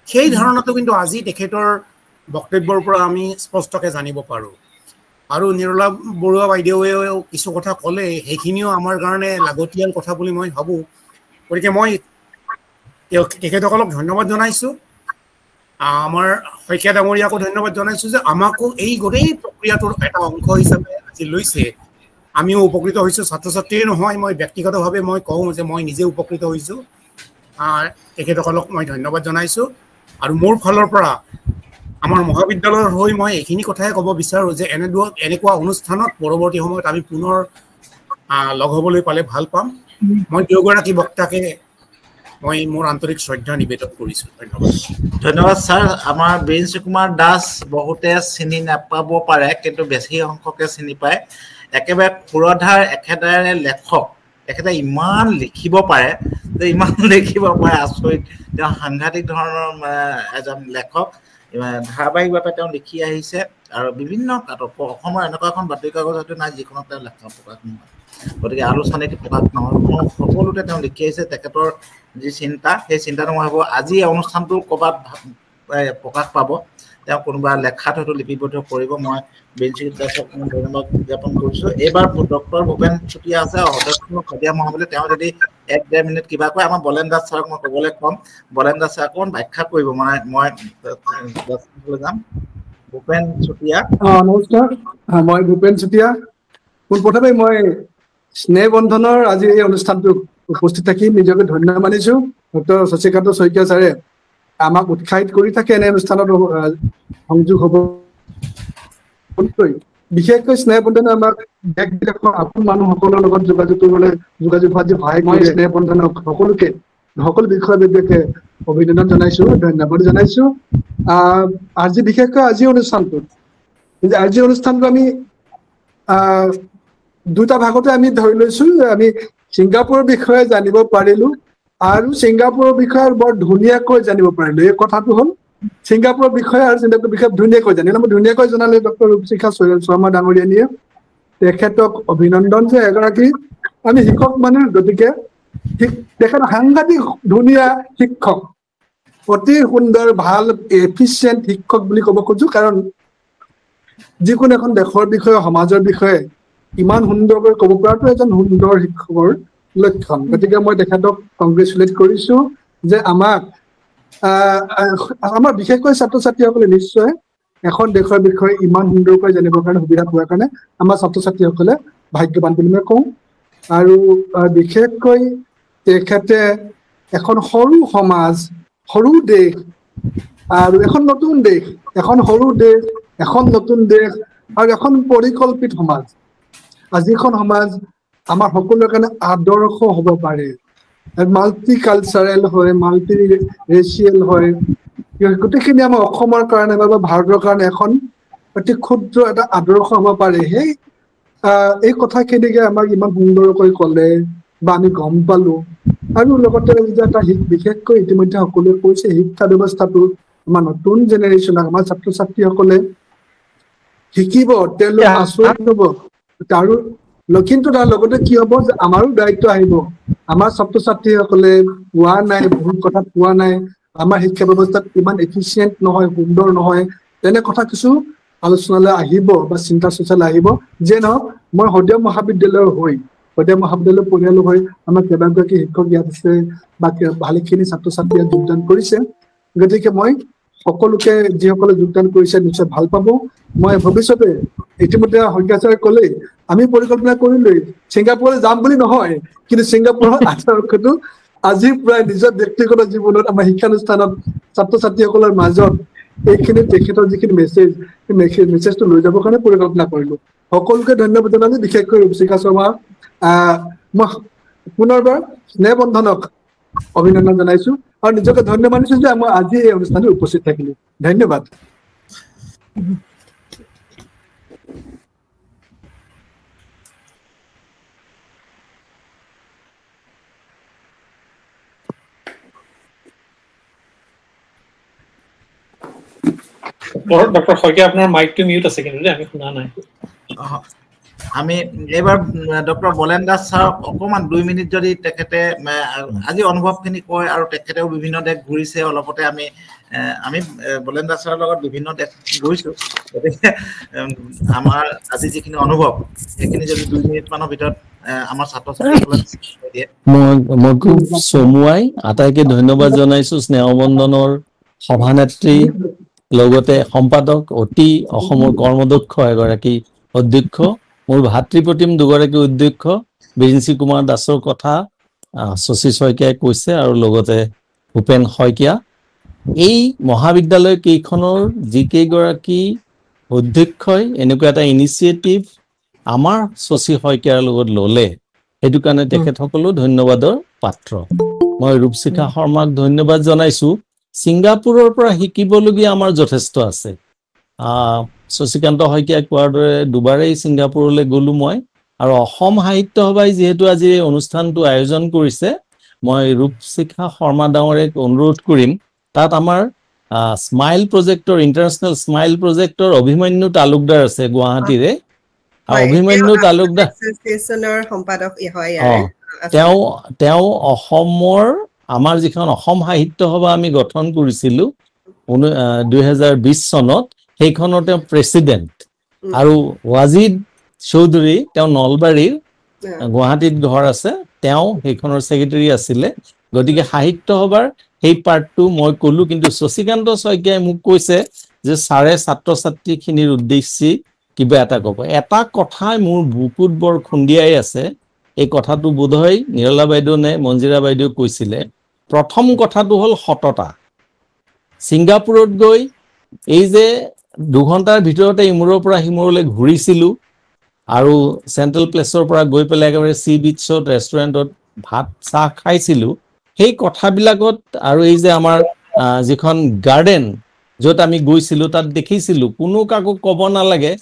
সেই ধাৰণাটো কিন্তু আজি তেখেতৰ বক্তব্যৰ পৰা আমি স্পষ্টকৈ জানিব পাৰোঁ। আৰু নিৰলা বৰুৱা বাইদেৱেও কিছু কথা ক'লে, সেইখিনিও আমাৰ কাৰণে লাগতিয়াল কথা বুলি মই ভাবোঁ। গতিকে মই তেখেতসকলক ধন্যবাদ জনাইছোঁ। আমাৰ শইকীয়া ডাঙৰীয়াকো ধন্যবাদ জনাইছোঁ যে আমাকো এই গোটেই প্ৰক্ৰিয়াটোৰ এটা অংশ হিচাপে আজি লৈছে। আমিও উপকৃত হৈছোঁ, ছাত্ৰ ছাত্ৰীয়ে নহয়, মই ব্যক্তিগতভাৱে মই কওঁ যে মই নিজে উপকৃত হৈছোঁ। তেখেতসকলক মই ধন্যবাদ জনাইছোঁ। আৰু মোৰ ফালৰ পৰা আমাৰ মহাবিদ্যালয়ৰ হৈ মই এইখিনি কথাই ক'ব বিচাৰোঁ যে এনেকুৱা অনুষ্ঠানত পৰৱৰ্তী সময়ত আমি পুনৰ লগ হ'বলৈ পালে ভাল পাম। মই দুয়োগৰাকী বক্তাকে মই মোৰ আন্তৰিক শ্ৰদ্ধা নিবেদন কৰিছোঁ। ধন্যবাদ ছাৰ। আমাৰ বীৰেন কুমাৰ দাস বহুতে চিনি নাপাব পাৰে, কিন্তু বেছি সংখ্যকে চিনি পায়। একেবাৰে পুৰধাৰ একেবাৰে লেখক, তেখেতে ইমান লিখিব পাৰে যে আচৰিত। তেওঁ সাংঘাতিক ধৰণৰ এজন লেখক, ধাৰাবাহিকভাৱে তেওঁ লিখি আহিছে। আৰু বিভিন্ন অসমৰ এনেকুৱা এখন বাতৰি কাগজ হয়তো নাই যিখনত তেওঁ লেখা প্ৰকাশ নহয়, গতিকে আলোচনীত প্ৰকাশ নহয়, সকলোতে তেওঁ লিখি আহিছে। তেখেতৰ যি চিন্তা, সেই চিন্তাটো মই ভাবোঁ আজি অনুষ্ঠানটো ক'ৰবাত প্ৰকাশ পাব। তেওঁ কোনোবা লেখাত হয়তো লিপিবদ্ধ কৰিব। মই বীৰেন দাসক ধন্যবাদ জ্ঞাপন কৰিছোঁ। এইবাৰ ডক্টৰ ভূপেন চুতীয়া আছে, অধ্যক্ষ শদিয়া মহাবিদ্যালয়। তেওঁ যদি 1-1.5 মিনিট কিবা কয়, আমাৰ বলেন দাস ছাৰক মই ক'বলৈ ক'ম। বলেন দাসে অকণমান ব্যাখ্যা কৰিব। মই যাম। ভূপেন চুতীয়া। নমস্কাৰ, মই ভূপেন চুতীয়া। পোনপ্ৰথমে মই স্নেহ বন্ধনৰ আজি এই অনুষ্ঠানটোত উপস্থিত থাকি নিজকে ধন্য মানিছোঁ। ডক্টৰ শশীকান্ত শইকীয়া ছাৰে আমাক উৎসাহিত কৰি থাকে এনে অনুষ্ঠানত সংযোগ হ'ব। বিশেষকৈ স্নেহ বন্ধনে আমাক দেশ বিদেশৰ আপোন মানুহসকলৰ লগত যোগাযোগ কৰিবলৈ হোৱাত যে সহায় কৰি স্নেহ বন্ধনক সকলো বিষয়বিষয়ে অভিনন্দন জনাইছোঁ, ধন্যবাদ জনাইছোঁ। বিশেষকৈ আজিৰ অনুষ্ঠানটো আমি দুটা ভাগতে আমি ধৰি লৈছোঁ। আমি ছিংগাপুৰৰ বিষয়ে জানিব পাৰিলোঁ আৰু ছিংগাপুৰৰ বিষয়ে বৰ ধুনীয়াকৈ জানিব পাৰিলোঁ। এই কথাটো হ'ল ছিংগাপুৰৰ বিষয়ে আৰু ছিংগাপুৰৰ বিষয়ে ধুনীয়াকৈ জানিলোঁ। মই ধুনীয়াকৈ জনালে ডক্টৰ ৰূপশিখা শৰ্মা ডাঙৰীয়ানীয়ে। তেখেতক অভিনন্দন যে এগৰাকী আমি শিক্ষক মানুহ, গতিকে তেখেত সাংঘাতিক ধুনীয়া শিক্ষক, অতি সুন্দৰ ভাল এফিচিয়েণ্ট শিক্ষক বুলি ক'ব খোজোঁ। কাৰণ যিকোনো এখন দেশৰ বিষয়ে সমাজৰ বিষয়ে ইমান সুন্দৰকৈ ক'ব পৰাটো এজন সুন্দৰ শিক্ষকৰ লক্ষণ। গতিকে মই তেখেতক কংগ্ৰেচুলেট কৰিছোঁ যে আমাৰ বিশেষকৈ ছাত্ৰ ছাত্ৰীসকলে নিশ্চয় এখন দেশৰ বিষয়ে ইমান সুন্দৰকৈ জানিবৰ কাৰণে সুবিধা পোৱাৰ কাৰণে আমাৰ ছাত্ৰ ছাত্ৰীসকলে ভাগ্যৱান বুলি মই কওঁ। আৰু বিশেষকৈ তেখেতে এখন সৰু সমাজ, সৰু দেশ আৰু এখন নতুন দেশ, এখন সৰু দেশ, এখন নতুন দেশ আৰু এখন পৰিকল্পিত সমাজ। যিখন সমাজ আমাৰ সকলোৰে কাৰণে আদৰ্শ হ'ব পাৰে, মাল্টি কালচাৰেল হয়, মাল্টি ৰেচিয়েল হয়। গোটেইখিনি আমাৰ অসমৰ কাৰণে বা ভাৰতৰ কাৰণে এখন অতি ক্ষুদ্ৰ এটা আদৰ্শ হ'ব পাৰে। এই কথাখিনিকে আমাক ইমান সুন্দৰকৈ ক'লে বা আমি গম পালোঁ। আৰু লগতে এটা বিশেষকৈ ইতিমধ্যে সকলোৱে কৈছে, শিক্ষা ব্যৱস্থাটো আমাৰ নতুন জেনেৰেশ্যন, আমাৰ ছাত্ৰ ছাত্ৰীসকলে শিকিব, তেওঁলোক আচৰিত হ'ব। আৰু কিন্তু তাৰ লগতে কি হ'ব যে আমাৰো দায়িত্ব আহিব। আমাৰ ছাত্ৰ ছাত্ৰীসকলে পোৱা নাই, বহুত কথা পোৱা নাই, আমাৰ শিক্ষা ব্যৱস্থাত ইমান এফিচিয়েণ্ট নহয়, সুন্দৰ নহয়, তেনে কথা কিছু আলোচনালৈ আহিব বা চিন্তা চৰ্চালৈ আহিব। যে নহওক মই শদিয়া মহাবিদ্যালয়ৰ হৈ শদিয়া মহাবিদ্যালয়ৰ পৰিয়ালৰ হৈ আমাৰ কেইবাগৰাকী শিক্ষক ইয়াত আছে বা ভালেখিনি ছাত্ৰ ছাত্ৰী ইয়াত যোগদান কৰিছে। গতিকে মই সকলোকে যিসকলে যোগদান কৰিছে নিশ্চয় ভাল পাব। মই ভৱিষ্যতে ইতিমধ্যে শইকীয়া ছাৰে ক'লেই আমি পৰিকল্পনা কৰিলোৱেই ছিংগাপুৰলৈ যাম বুলি নহয়, কিন্তু ছিংগাপুৰৰ আদৰ্শটো আজিৰ প্ৰায় নিজৰ ব্যক্তিগত জীৱনত আমাৰ শিক্ষানুষ্ঠানত ছাত্ৰ ছাত্ৰীসকলৰ মাজত এইখিনি তেখেতৰ যিখিনি মেছেজ সেই মেছেজটো লৈ যাবৰ কাৰণে পৰিকল্পনা কৰিলো। সকলোকে ধন্যবাদ জনালো, বিশেষকৈ ৰূপচিকা শৰ্মা মই পুনৰবাৰ স্নেহ বন্ধনক অভিনন্দন জনাইছো আৰু নিজকে ধন্য মানিছো যে মই আজি এই অনুষ্ঠানত উপস্থিত থাকিলো। ধন্যবাদ। ডক্টৰ শইকীয়া আপোনাৰ মাইকটো মিউট আছে কিন্তু আমি শুনা নাই। আমি এইবাৰ ডক্টৰ বলেন দাস ছাৰক অকণমান 2 মিনিট যদি তেখেতে আজি অনুভৱখিনি কয়, আৰু তেখেতেও বিভিন্ন দেশ ঘূৰিছে অলপতে আমি বলেন দাস ছাৰৰ লগত বিভিন্ন দেশ ঘূৰিছোঁ, গতিকে আমাৰ আজি যিখিনি অনুভৱ সেইখিনি যদি 2 মিনিট মানৰ ভিতৰত আমাৰ ছাত্ৰ ছাত্ৰীসকলে দিয়ে। মই খুব চমুৱাই আটাইকে ধন্যবাদ জনাইছো। স্নেহবন্ধনৰ সভানেত্ৰী লগতে সম্পাদক, অতি অসমৰ কৰ্মদক্ষ এগৰাকী অধ্যক্ষ, মোৰ ভাতৃপ্ৰতিম দুগৰাকী অধ্যক্ষ বিৰিঞ্চি কুমাৰ দাসৰ কথা শশী শইকীয়াই কৈছে, আৰু লগতে ভূপেন শইকীয়া। এই মহাবিদ্যালয় কেইখনৰ যিকেইগৰাকী অধ্যক্ষই এনেকুৱা এটা ইনিচিয়েটিভ আমাৰ শশী শইকীয়াৰ লগত ল'লে, সেইটো কাৰণে তেখেতসকলো ধন্যবাদৰ পাত্ৰ। মই ৰূপচিকা শৰ্মাক ধন্যবাদ জনাইছো। ছিংগাপুৰৰ পৰা শিকিবলগীয়া আমাৰ যথেষ্ট আছে। শশীকান্ত শইকীয়াই কোৱাৰ দৰে দুবাৰেই ছিংগাপুৰলৈ গ'লো মই, আৰু অসম সাহিত্য সভাই যিহেতু আজি এই অনুষ্ঠানটো আয়োজন কৰিছে, মই ৰূপচিকা শৰ্মা ডাঙৰীক অনুৰোধ কৰিম তাত আমাৰ স্মাইল প্ৰজেক্টৰ ইণ্টাৰনেশ্যনেল স্মাইল প্ৰজেক্টৰ অভিমন্যু তালুকদাৰ আছে গুৱাহাটীৰে। অভিমন্যু তালুকদাৰ তেওঁ অসমৰ আমাৰ যিখন অসম সাহিত্য সভা আমি গঠন কৰিছিলো 2020 চনত, সেইখনৰ তেওঁ প্ৰেচিডেণ্ট। আৰু ৱাজিদ চৌধুৰী তেওঁ নলবাৰীৰ, গুৱাহাটীত ঘৰ আছে, তেওঁ সেইখনৰ ছেক্ৰেটাৰী আছিলে। গতিকে সাহিত্য সভাৰ সেই পাৰ্টটো মই ক'লো, কিন্তু শশীকান্ত শইকীয়াই মোক কৈছে যে ছাৰে ছাত্ৰ ছাত্ৰীখিনিৰ উদ্দেশ্যে কিবা এটা ক'ব। এটা কথাই মোৰ বুকুত বৰ খুন্দিয়াই আছে, এই কথাটো বোধহয় নিৰলা বাইদেউ নে মঞ্জিৰা বাইদেউ কৈছিলে। প্ৰথম কথাটো হ'ল সততা। ছিংগাপুৰত গৈ এই যে 2 ঘণ্টাৰ ভিতৰতে ইমূৰৰ পৰা সিমূৰলৈ ঘূৰিছিলোঁ, আৰু চেণ্ট্ৰেল প্লেচৰ পৰা গৈ পেলাই একেবাৰে চি বিচত ৰেষ্টুৰেণ্টত ভাত চাহ খাইছিলোঁ, সেই কথাবিলাকত, আৰু এই যে আমাৰ যিখন গাৰ্ডেন য'ত আমি গৈছিলোঁ তাত দেখিছিলোঁ কোনো কাকো ক'ব নালাগে।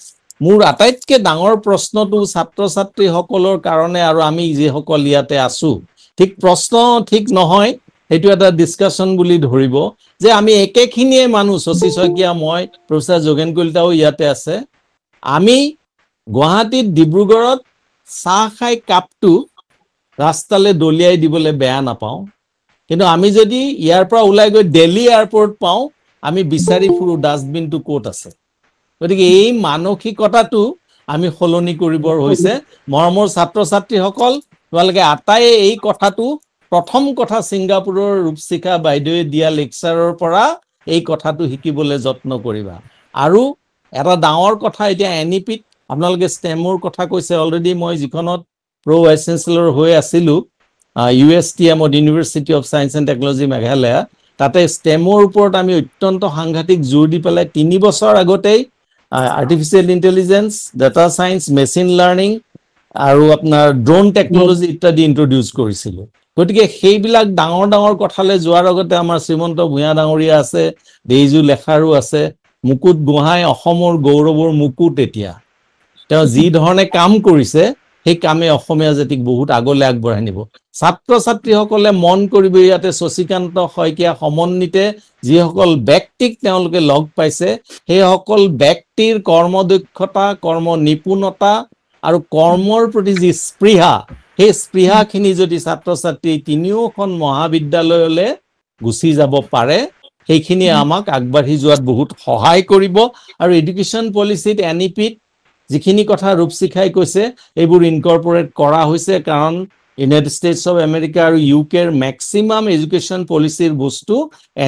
মোৰ আটাইতকৈ ডাঙৰ প্ৰশ্নটো ছাত্ৰ ছাত্ৰীসকলৰ কাৰণে, আৰু আমি যিসকল ইয়াতে আছোঁ, ঠিক প্ৰশ্ন ঠিক নহয়, সেইটো এটা ডিছকাশ্যন বুলি ধৰিব যে আমি একেখিনিয়ে মানুহ, শশী শইকীয়া, মই, প্ৰফেচাৰ যোগেন কলিতাও ইয়াতে আছে। আমি গুৱাহাটীত ডিব্ৰুগড়ত চাহ খাই কাপটো ৰাস্তালৈ দলিয়াই দিবলৈ বেয়া নাপাওঁ, কিন্তু আমি যদি ইয়াৰ পৰা ওলাই গৈ দিল্লী এয়াৰপৰ্ট পাওঁ, আমি বিচাৰি ফুৰোঁ ডাষ্টবিনটো ক'ত আছে। গতিকে এই মানসিকতাটো আমি সলনি কৰিবৰ হৈছে। মৰমৰ ছাত্ৰ ছাত্ৰীসকল, তোমালোকে আটাইয়ে এই কথাটো, প্ৰথম কথা ছিংগাপুৰৰ ৰূপচিকা বাইদেৱে দিয়া লেকচাৰৰ পৰা এই কথাটো শিকিবলৈ যত্ন কৰিবা। আৰু এটা ডাঙৰ কথা, এতিয়া NEP-ত আপোনালোকে ষ্টেমৰ কথা কৈছে। অলৰেডি মই যিখনত ভাইচ চেঞ্চেলৰ হৈ আছিলোঁ, USTM-ত, university of science and technology Meghalaya, তাতে ষ্টেমৰ ওপৰত আমি অত্যন্ত সাংঘাতিক জোৰ দি পেলাই 3 বছৰ আগতেই artificial intelligence, data science, machine learning আৰু আপোনাৰ ড্ৰোন টেকনলজি ইত্যাদি ইন্ট্ৰডিউচ কৰিছিলোঁ। গতিকে সেইবিলাক ডাঙৰ ডাঙৰ কথালৈ যোৱাৰ আগতে আমাৰ শ্ৰীমন্ত ভূঞা ডাঙৰীয়া আছে, দেইজু লেখাৰু আছে, মুকুট গোহাঁই অসমৰ গৌৰৱৰ মুকুট। এতিয়া তেওঁ যি ধৰণে কাম কৰিছে, সেই কামে অসমীয়া জাতিক বহুত আগলৈ আগবঢ়াই নিব। ছাত্ৰ ছাত্ৰীসকলে মন কৰিব, ইয়াতে শশীকান্ত শইকীয়া সমন্বিতে যিসকল ব্যক্তিক তেওঁলোকে লগ পাইছে, সেইসকল ব্যক্তিৰ কৰ্মদক্ষতা, কৰ্ম নিপুণতা আৰু কৰ্মৰ প্ৰতি যি স্পৃহা, সেই স্পৃহাখিনি যদি ছাত্ৰ ছাত্ৰী তিনিওখন মহাবিদ্যালয়লৈ গুচি যাব পাৰে, সেইখিনি আমাক আগবাঢ়ি যোৱাত বহুত সহায় কৰিব আৰু এডুকেশ্যন পলিচিত NEP-ত যিখিনি কথা ৰূপশিখাই কৈছে এইবোৰ ইনকৰ্পৰেট কৰা হৈছে কাৰণ ইউনাইটেড ষ্টেটছ অফ আমেৰিকা আৰু ইউকেৰ মেক্সিমাম এডুকেশ্যন পলিচিৰ বস্তু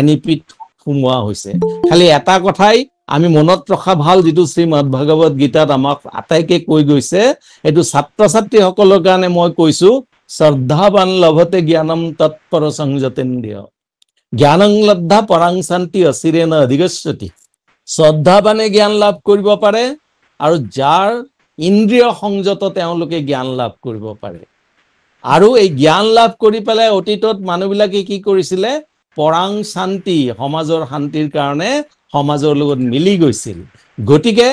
NEP-ত সোমোৱা হৈছে খালি এটা কথাই আমি মনত ৰখা ভাল যিটো শ্ৰীমদ ভাগৱত গীতাত আমাক আটাইকে কৈ গৈছে এইটো ছাত্ৰ ছাত্ৰীসকলৰ কাৰণে মই কৈছো শ্ৰদ্ধাবান লভতে জ্ঞানম তৎপৰ সংযতেন্দ্ৰিয় জ্ঞানং লব্ধা পৰাং শান্তি অচিৰেণ অধিগচ্ছতি শ্ৰদ্ধাবানে জ্ঞান লাভ কৰিব পাৰে আৰু যাৰ ইন্দ্ৰিয় সংযত তেওঁলোকে জ্ঞান লাভ কৰিব পাৰে আৰু এই জ্ঞান লাভ কৰি পেলাই অতীতত মানুহবিলাকে কি কৰিছিলে পৰাং শান্তি সমাজৰ শান্তিৰ কাৰণে সমাজৰ লগত মিলি গৈছিল গতিকে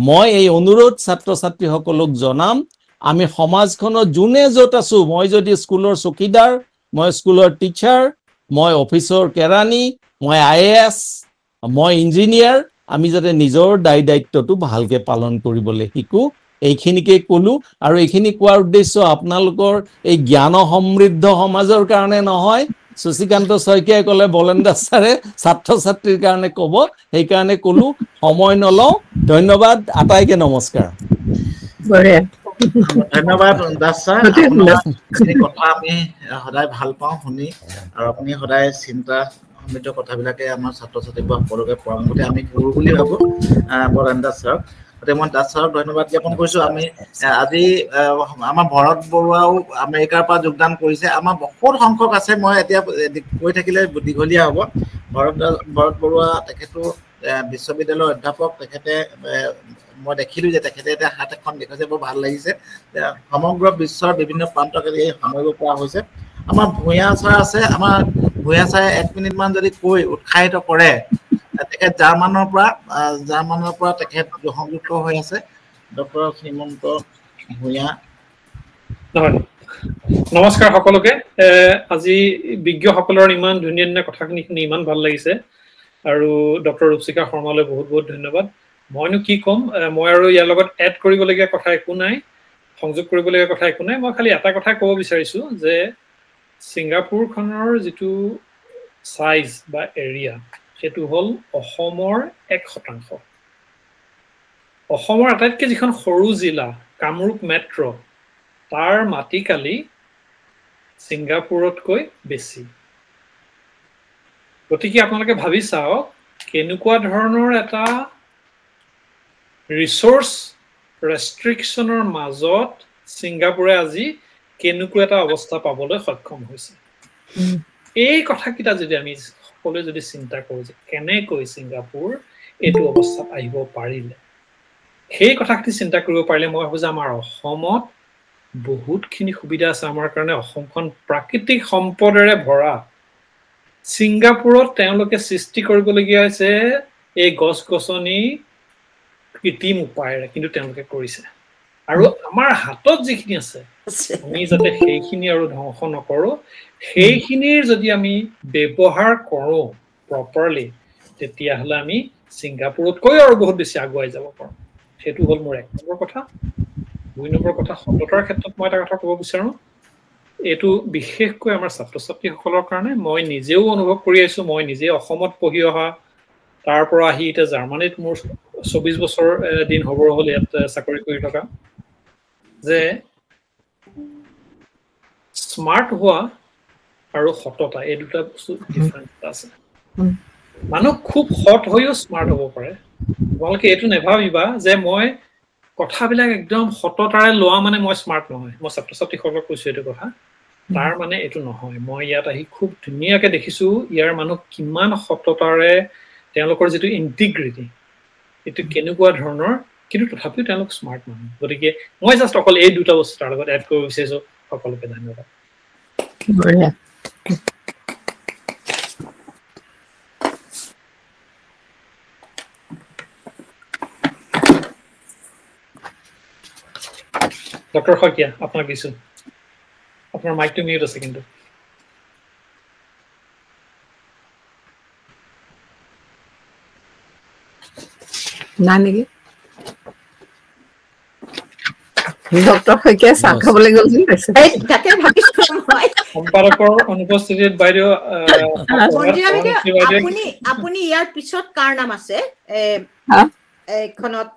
মই এই অনুৰোধ ছাত্ৰ ছাত্ৰীসকলক জনাম আমি সমাজখনৰ যোনে য'ত আছো মই যদি স্কুলৰ চকীদাৰ মই স্কুলৰ টিচাৰ মই অফিচৰ কেৰাণী মই IAS মই ইঞ্জিনিয়াৰ আমি যাতে নিজৰ দায়িত্বটো ভালকে পালন কৰিবলৈ শিকো এইখিনিকে কলো আৰু এইখিনি কোৱাৰ উদ্দেশ্য আপোনালোকৰ এই জ্ঞান সমৃদ্ধ সমাজৰ কাৰণে নহয় শশীকান্ত শইকীয়াই ক'লে বলেন্দা ছাৰে ছাত্ৰ ছাত্ৰীৰ কাৰণে ক'ব সেইকাৰণে ক'লো সময় নলওঁ ধন্যবাদ আটাইকে নমস্কাৰ ধন্যবাদ দাস ছাৰ আপোনাৰ কথা আমি সদায় ভাল পাওঁ শুনি আৰু আপুনি সদায় চিন্তা সমৃদ্ধ কথাবিলাকে আমাৰ ছাত্ৰ ছাত্ৰীক বা সকলোকে পৰামৰ্শ আমি কৰো বুলি ভাবো বলেন্দা ছাৰ গতিকে মই দাস ছাৰক ধন্যবাদ জ্ঞাপন কৰিছো আমি আজি আমাৰ ভৰত বৰুৱাও আমেৰিকাৰ পৰা যোগদান কৰিছে আমাৰ বহুত সংখ্যক আছে মই এতিয়া কৈ থাকিলে দীঘলীয়া হ'ব ভৰত বৰুৱা তেখেতো বিশ্ববিদ্যালয়ৰ অধ্যাপক তেখেতে মই দেখিলো যে তেখেতে এটা হাত এখন দেখাইছে বৰ ভাল লাগিছে সমগ্ৰ বিশ্বৰ বিভিন্ন প্ৰান্তক এই সামৰিব পৰা হৈছে আমাৰ ভূঞা ছাৰ আছে আমাৰ ভূঞা ছাৰে 1 মিনিট মান যদি কৈ উৎসাহিত কৰে তেখেত জাৰ্মানৰ পৰা তেখেত সংযুক্ত হৈ আছে ডক্টৰ শ্ৰীমন্ত ভূঞা নমস্কাৰ সকলোকে আজি বিজ্ঞসকলৰ ইমান ধুনীয়া ধুনীয়া কথাখিনি শুনি ইমান ভাল লাগিছে আৰু ডক্টৰ ৰূপশিখা শৰ্মালৈ বহুত বহুত ধন্যবাদ মইনো কি ক'ম মই আৰু ইয়াৰ লগত এড কৰিবলগীয়া কথা একো নাই সংযোগ কৰিবলগীয়া কথা একো নাই মই খালি এটা কথা ক'ব বিচাৰিছো যে ছিংগাপুৰখনৰ যিটো সাইজ বা এৰিয়া সেটো হল অসমৰ 1% অসমৰ আটাইতকৈ যিখন সৰু জিলা কামৰূপ মেট্ৰ তাৰ মাটিকালি ছিংগাপুৰতকৈ বেছি গতিকে আপোনালোকে ভাবি চাওক কেনেকুৱা ধৰণৰ এটা ৰিসোৰ্স ৰেষ্ট্ৰিকচনৰ মাজত ছিংগাপুৰে আজি কেনেকুৱা এটা অৱস্থা পাবলৈ সক্ষম হৈছে এই কথাকিটা যদি আমি সকলোৱে যদি চিন্তা কৰো যে কেনেকৈ ছিংগাপুৰ এইটো অৱস্থাত আহিব পাৰিলে সেই কথাখিনি চিন্তা কৰিব পাৰিলে মই ভাবো যে আমাৰ অসমত বহুতখিনি সুবিধা আছে আমাৰ কাৰণে অসমখন প্ৰাকৃতিক সম্পদৰে ভৰা ছিংগাপুৰত তেওঁলোকে সৃষ্টি কৰিবলগীয়া হৈছে এই গছ-গছনি কৃত্ৰিম উপায়েৰে কিন্তু তেওঁলোকে কৰিছে আৰু আমাৰ হাতত যিখিনি আছে আমি যাতে সেইখিনি আৰু ধ্বংস নকৰো সেইখিনিৰ যদি আমি ব্যৱহাৰ কৰো প্ৰপাৰলি তেতিয়াহ'লে আমি ছিংগাপুৰতকৈ আৰু বহুত বেছি আগুৱাই যাব পাৰোঁ সেইটো হ'ল মোৰ 1 নম্বৰ কথা 2 নম্বৰ কথা সততাৰ ক্ষেত্ৰত মই এটা কথা ক'ব বিচাৰো এইটো বিশেষকৈ আমাৰ ছাত্ৰ ছাত্ৰীসকলৰ কাৰণে মই নিজেও অনুভৱ কৰি আছো মই নিজে অসমত পঢ়ি অহা তাৰ পৰা আহি এটা জাৰ্মানীত মোৰ 24 বছৰ দিন হ'ব হ'ল ইয়াত চাকৰি কৰি থকা যে স্মাৰ্ট হোৱা আৰু সততা এই দুটা বস্তু ডিফাৰেন্স আছে মানুহ খুব সৎ হৈও স্মাৰ্ট হ'ব পাৰে তোমালোকে এইটো নেভাবিবা যে মই কথাবিলাক একদম সততাৰে লোৱা মানে মই স্মাৰ্ট নহয় মই ছাত্ৰ ছাত্ৰীসকলক কৈছো এইটো কথা তাৰ মানে এইটো নহয় মই ইয়াত আহি খুব ধুনীয়াকে দেখিছো ইয়াৰ মানুহ কিমান সততাৰে তেওঁলোকৰ যিটো ইন্টিগ্ৰিটি এইটো কেনেকুৱা ধৰণৰ কিন্তু তথাপিও তেওঁলোক স্মাৰ্ট মানুহ গতিকে মই জাষ্ট অকল এই দুটা বস্তু তাৰ লগত এড কৰিব বিচাৰিছো সকলোকে ধন্যবাদ ডক্টৰ শইকীয়া আপোনাক দিছো আপোনাৰ মাইকটো মিউট আছে কিন্তু নাই নেকি ডক্টৰ শইকীয়া চাহ খাবলৈ গ'ল যেন পাইছে তাকে ভাবিছো মই সম্পাদকৰ অনুপস্থিতিত বাইদেউ মন্ত্ৰী আপুনি আপুনি ইয়াৰ পিছত কাৰ নাম আছে এইখনত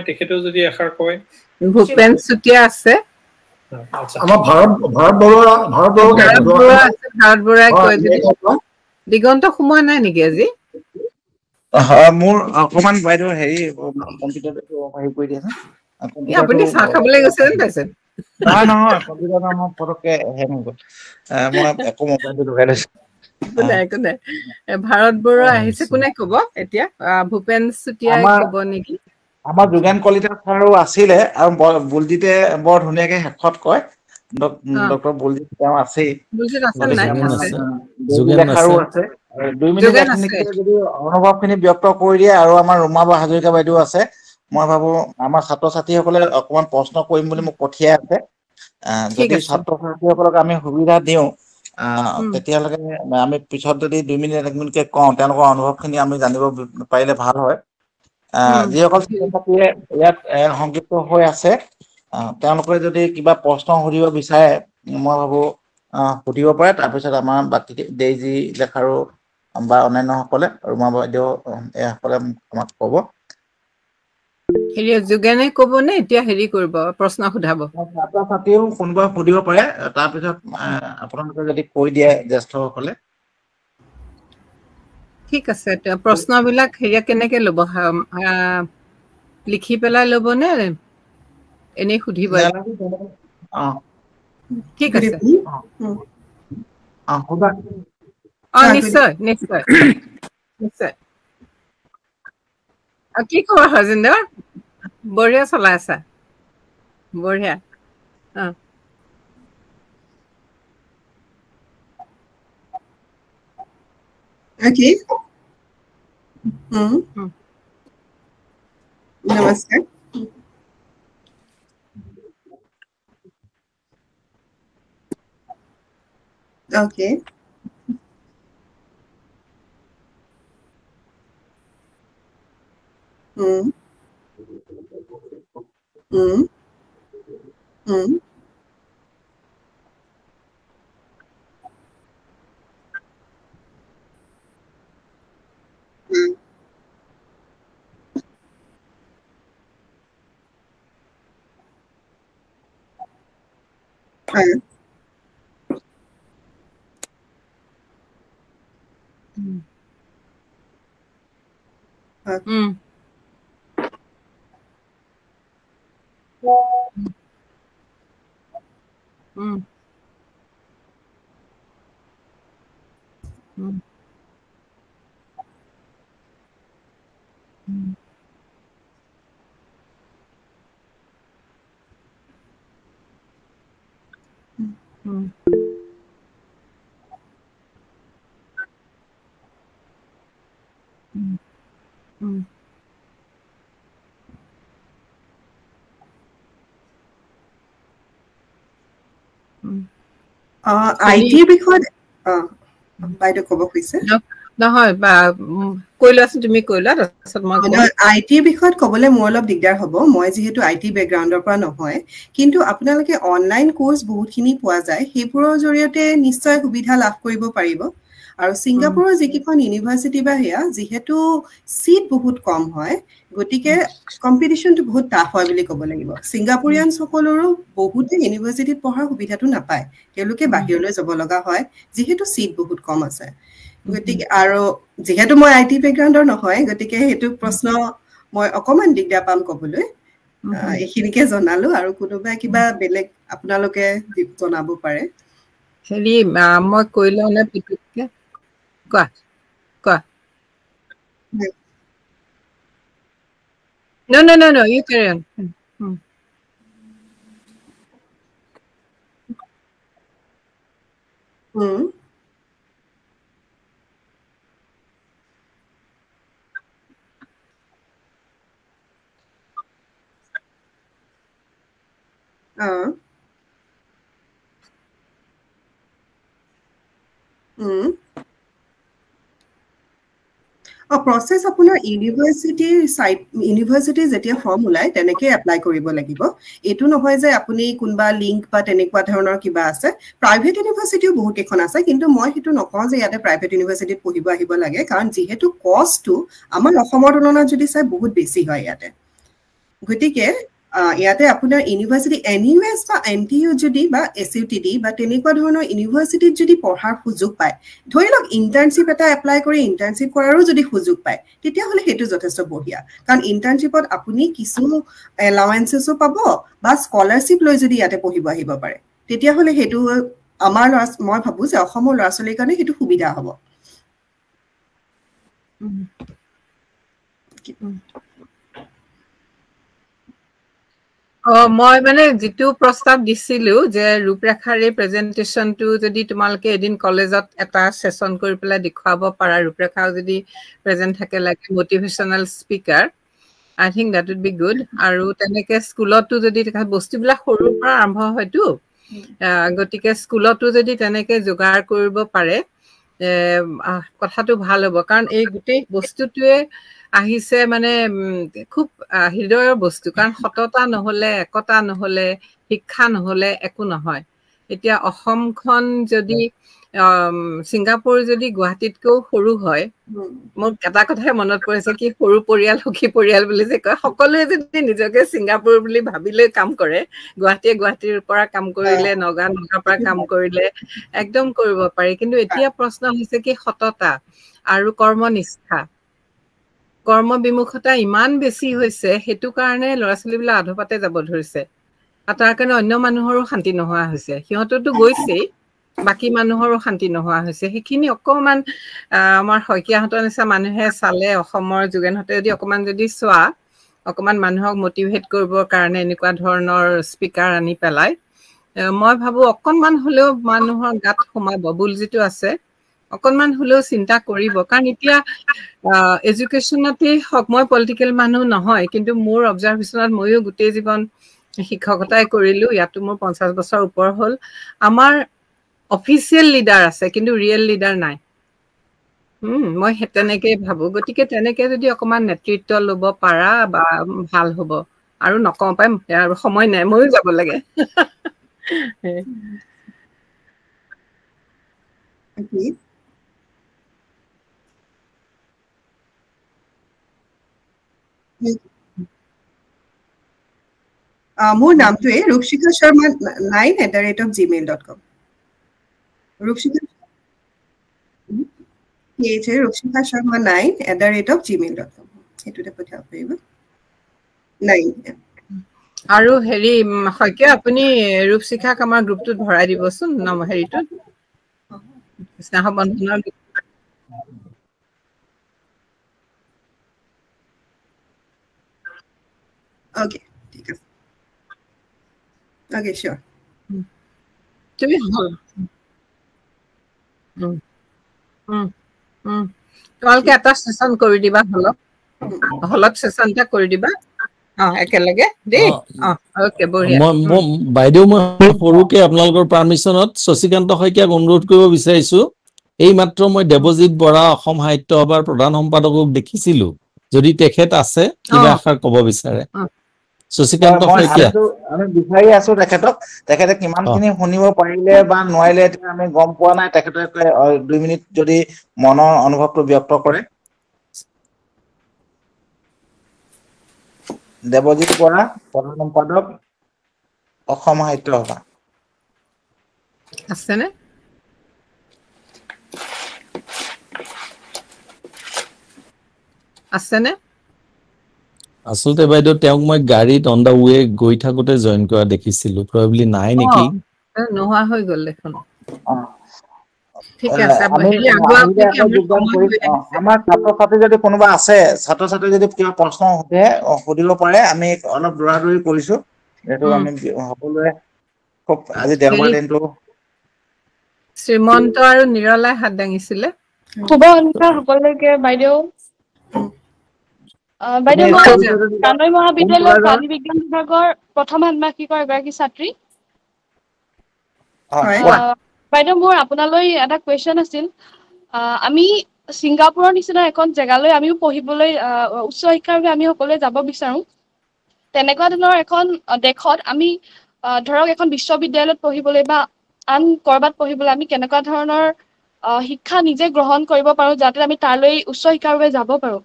তেখেতেও যদি এষাৰ কয় ভূপেন চুতীয়া আছে আমাৰ ভাৰত বৰুৱাই কয় যদি দিগন্ত সোমোৱা নাই নেকি আজি মোৰ অকমান বাইদেউ হেৰি কম্পিউটাৰটো হেৰি কৰি দিয়ে আপুনি চাহ খাবলৈ গৈছে যেন পাইছে নহয় কম্পিউটাৰ মই পটককে হেং হৈ গ'ল মই একো মোবাইলটো লগাই লৈছো একো নাই ভাৰত বৰুৱা আহিছে কোনে কব এতিয়া ভূপেন চুতীয়াই কব নেকি আমাৰ যোগেন কলিতা ছাৰো আছিলে আৰু বুলজিতে বৰ ধুনীয়াকে শেষত কয় ডক্টৰ বুলজিত তেওঁ আছেই লেখাৰো আছে 2 মিনিট 1 মিনিটকে যদি অনুভৱ খিনি ব্যক্ত কৰি দিয়ে আৰু আমাৰ ৰুমা হাজৰিকা বাইদেউ আছে মই ভাবো আমাৰ ছাত্ৰ ছাত্ৰীসকলে অকমান প্ৰশ্ন কৰিম বুলি মোক পঠিয়াই আছে যদি ছাত্ৰ ছাত্ৰীসকলক আমি সুবিধা দিওঁ তেতিয়ালৈকে আমি পিছত যদি 2 মিনিট 1 মিনিটকে কওঁ তেওঁলোকৰ অনুভৱ খিনি আমি জানিব পাৰিলে ভাল হয় যিসকল ছাত্ৰ ছাত্ৰীয়ে ইয়াত সংযুক্ত হৈ আছে তেওঁলোকে যদি কিবা প্ৰশ্ন সুধিব বিচাৰে মই ভাবো সুধিব পাৰে তাৰপিছত আমাৰ বাকী ডেইজি লেখাৰো বা অন্যান্য সকলে ৰুমা বাইদেউ এসকলে আমাক কব হেৰি যোগেনে কব নে এতিয়া হেৰি কৰিব প্ৰশ্ন সোধাব ছাত্ৰ ছাত্ৰীও কোনোবা সুধিব পাৰে তাৰপিছত আপোনালোকে যদি কৈ দিয়ে জ্যেষ্ঠসকলে ঠিক আছে প্ৰশ্নবিলাক হেৰিয়া কেনেকে ল'ব লিখি পেলাই ল'ব নে এনেই সুধিব ঠিক আছে নিশ্চয় নিশ্চয় নিশ্চয় কি খবৰ হজিন্দৰ বঢ়িয়া চলাই আছা বঢ়িয়া Okay. Namaskar. Okay. আইটিৰ বিষয়ত বাইদেউ ক'ব খুজিছে নহয় কৈ লোৱাচোন তুমি কৈ লোৱা তাৰপিছত মই আইটিৰ বিষয়ত ক'বলৈ মোৰ অলপ দিগদাৰ হ'ব মই যিহেতু আইটি বেকগ্ৰাউণ্ডৰ পৰা নহয় কিন্তু আপোনালোকে অনলাইন কোৰ্চ বহুতখিনি পোৱা যায় সেইবোৰৰ জৰিয়তে নিশ্চয় সুবিধা লাভ কৰিব পাৰিব আৰু ছিংগাপুৰৰ যিকেইখন ইউনিভাৰ্চিটি বা সেয়া যিহেতু চিট বহুত কম হয় গতিকে কম্পিটিশ্যনটো বহুত টাফ হয় বুলি ক'ব লাগিব ছিংগাপুৰিয়ান সকলৰো বহুতে ইউনিভাৰ্চিটিত পঢ়াৰ সুবিধাটো নাপায় তেওঁলোকে বাহিৰলৈ যাব লগা হয় যিহেতু চিট বহুত কম আছে গতিকে আৰু যেহেতু মই আইটি বেকগ্ৰাউণ্ডৰ নহয় গতিকে সেইটো প্ৰশ্ন মই অকমান দিগদাৰ পাম ক'বলৈ এইখিনিকে জনালো আৰু কোনোবাই কিবা বেলেগ আপোনালোকে জনাব পাৰে হেৰি মই কৈ লওঁ নে পিপিকে কোৱা কোৱা No, you carry on. Process আপোনাৰ ইউনিভাৰ্চিটিৰ যেতিয়া ফৰ্ম ওলাই তেনেকৈ এপ্লাই কৰিব লাগিব। এইটো নহয় যে আপুনি কোনোবা লিংক বা তেনেকুৱা ধৰণৰ কিবা আছে। প্ৰাইভেট ইউনিভাৰ্চিটিও বহুত কেইখন আছে, কিন্তু মই সেইটো নকওঁ যে ইয়াতে প্ৰাইভেট ইউনিভাৰ্চিটিত পঢ়িব আহিব লাগে, কাৰণ যিহেতু কষ্টটো আমাৰ অসমৰ তুলনাত যদি চাই বহুত বেছি হয় ইয়াতে। গতিকে ইয়াতে আপোনাৰ ইউনিভাৰ্চিটি NUS বা NTU যদি বা SUTD বা তেনেকুৱা ধৰণৰ ইউনিভাৰ্চিটিত যদি পঢ়াৰ সুযোগ পায়, ধৰি লওক ইণ্টাৰ্ণশ্বিপ এটা এপ্লাই কৰি ইণ্টাৰ্ণশ্বিপ কৰাৰো যদি সুযোগ পায়, তেতিয়াহ'লে সেইটো যথেষ্ট বঢ়িয়া। কাৰণ ইণ্টাৰ্ণশ্বিপত আপুনি কিছু এলাৱেঞ্চেছো পাব বা স্কলাৰশ্বিপ লৈ যদি ইয়াতে পঢ়িব আহিব পাৰে, তেতিয়াহ'লে সেইটো মই ভাবোঁ যে অসমৰ ল'ৰা ছোৱালীৰ কাৰণে সেইটো সুবিধা হ'ব। মই মানে যিটো প্ৰস্তাৱ দিছিলো যে ৰূপৰেখাৰ এই প্ৰেজেণ্টেশ্যনটো যদি তোমালোকে এদিন কলেজত এটা ছেছন কৰি পেলাই দেখুৱাব পাৰা, ৰূপৰেখাও যদি প্ৰেজেণ্ট থাকে লাগে motivational speaker, I think that would be good. আৰু তেনেকে স্কুলতো যদি বস্তুবিলাক সৰুৰ পৰা আৰম্ভ হয়তো, গতিকে স্কুলতো যদি তেনেকে যোগাৰ কৰিব পাৰে কথাটো ভাল হ'ব। কাৰণ এই গোটেই বস্তুটোৱে আহিছে মানে খুব হৃদয়ৰ বস্তু, কাৰণ সততা নহলে, একতা নহলে, শিক্ষা নহলে একো নহয়। এতিয়া অসমখন যদি ছিংগাপুৰ যদি গুৱাহাটীতকৈও সৰু হয়, মোক এটা কথাই মনত পৰিছে কি সৰু পৰিয়াল সুখী পৰিয়াল বুলি যে কয়, সকলোৱে যদি নিজকে ছিংগাপুৰ বুলি ভাবি লৈ কাম কৰে, গুৱাহাটীৰ পৰা কাম কৰিলে, নগাঁৱৰ পৰা কাম কৰিলে একদম কৰিব পাৰি। কিন্তু এতিয়া প্ৰশ্ন হৈছে কি সততা আৰু কৰ্মনিষ্ঠা, কৰ্মবিমুখতা ইমান বেছি হৈছে, সেইটো কাৰণে ল'ৰা ছোৱালীবিলাক আধপাতে যাব ধৰিছে। আৰু তাৰ কাৰণে অন্য মানুহৰো শান্তি নোহোৱা হৈছে। সিহঁততো গৈছেই, বাকী মানুহৰো শান্তি নোহোৱা হৈছে। সেইখিনি অকণমান আমাৰ শইকীয়াহঁতৰ নিচিনা মানুহে চালে, অসমৰ যোগেনহঁতে যদি অকণমান যদি চোৱা, অকণমান মানুহক মটিভেট কৰিবৰ কাৰণে এনেকুৱা ধৰণৰ স্পীকাৰ আনি পেলাই, মই ভাবোঁ অকণমান হ'লেও মানুহৰ গাত সোমাব, বুল যিটো আছে অকণমান হ'লেও চিন্তা কৰিব। কাৰণ এতিয়া এডুকেশ্যনতেই হওক, মই পলিটিকেল মানুহ নহয়, কিন্তু মোৰ অবজাৰভেশ্যনত ময়ো গোটেই জীৱন শিক্ষকতাই কৰিলোঁ, ইয়াতো মোৰ 50 বছৰ ওপৰ হ'ল। আমাৰ অফিচিয়েল লিডাৰ আছে, কিন্তু ৰিয়েল লিডাৰ নাই। মই তেনেকেই ভাবোঁ। গতিকে তেনেকে যদি অকণমান নেতৃত্ব ল'ব পাৰা বা ভাল হ'ব। আৰু নকওঁ পাই, আৰু সময় নাই, ময়ো যাব লাগে। মোৰ নামটোৱে ৰূপশিখা শৰ্মা 9@gmail.com। ৰূপশিখা শৰ্মা 9@gmail.com, সেইটোতে পঠিয়াব পাৰিব। 9। আৰু হেৰি শইকীয়া, আপুনি ৰূপশিখাক আমাৰ গ্ৰুপটোত ভৰাই দিবচোন, হেৰিটোত স্নেহ বন্ধনৰ। অ'কে, ঠিক আছে। অ'কে, চিয়'ৰ। তুমি তোমালোকে এটা ছেছন কৰি দিবা, হলত ছেছন এটা কৰি দিবা একেলগে দেই। অ'কে, বঢ়িয়া। বাইদেউ, মই সৰুকে আপোনালোকৰ পাৰ্মিশ্যনত শশীকান্ত শইকীয়াক অনুৰোধ কৰিব বিচাৰিছো। এই মাত্ৰ মই দেৱজিৎ বৰা অসম সাহিত্য সভাৰ প্ৰধান সম্পাদকক দেখিছিলো, যদি তেখেত আছে কিবা এষাৰ ক'ব বিচাৰে। শশীকান্ত শইকীয়া, আমি বিচাৰি আছো তেখেতক। তেখেতে কিমানখিনি শুনিব পাৰিলে বা নোৱাৰিলে এতিয়া আমি গম পোৱা নাই। তেখেতে 2 মিনিট যদি মনৰ অনুভৱটো ব্যক্ত কৰে। দেৱজিৎ বৰা, প্ৰধান সম্পাদক, অসম সাহিত্য সভা। আছেনে? আছেনে? আচলতে বাইদেউ, তেওঁক মই গাড়ীত অন দা ৱে গৈ থাকোতে জইন কৰা দেখিছিলো, প্ৰবেবলি নাই নেকি। নোহোৱা হৈ গ'ল দেখোন। ঠিক আমাৰ আছে, ছাত্ৰ ছাত্ৰী যদি কোনোবা আছে, ছাত্ৰ ছাত্ৰী যদি কিবা প্ৰশ্ন সোধে সুধিব পাৰে। আমি অলপ দৌৰা-দৌৰি কৰিছো, যিহেতু আমি সকলোৱে খুব আজি দেওবাৰ দিনটো। শ্ৰীমন্ত আৰু নিৰলাই হাত দাঙিছিলে। শুভ সন্ধ্যা সকলোকে বাইদেউ। বাইদেউ, মই কানৈ মহাবিদ্যালয়ৰ প্ৰাণী বিজ্ঞান বিভাগৰ প্ৰথম ষান্মাসিকৰ এগৰাকী ছাত্ৰী। বাইদেউ, মোৰ আপোনালৈ এটা কুৱেশ্যন আছিল। আমি ছিংগাপুৰৰ নিচিনা এখন জেগালৈ আমিও পঢ়িবলৈ উচ্চ শিক্ষাৰ বাবে আমি সকলোৱে যাব বিচাৰোঁ তেনেকুৱা ধৰণৰ এখন দেশত আমি ধৰক এখন বিশ্ববিদ্যালয়ত পঢ়িবলৈ বা আন কৰবাত পঢ়িবলৈ আমি কেনেকুৱা ধৰণৰ শিক্ষা নিজে গ্ৰহণ কৰিব পাৰোঁ যাতে আমি তালৈ উচ্চ শিক্ষাৰ বাবে যাব পাৰোঁ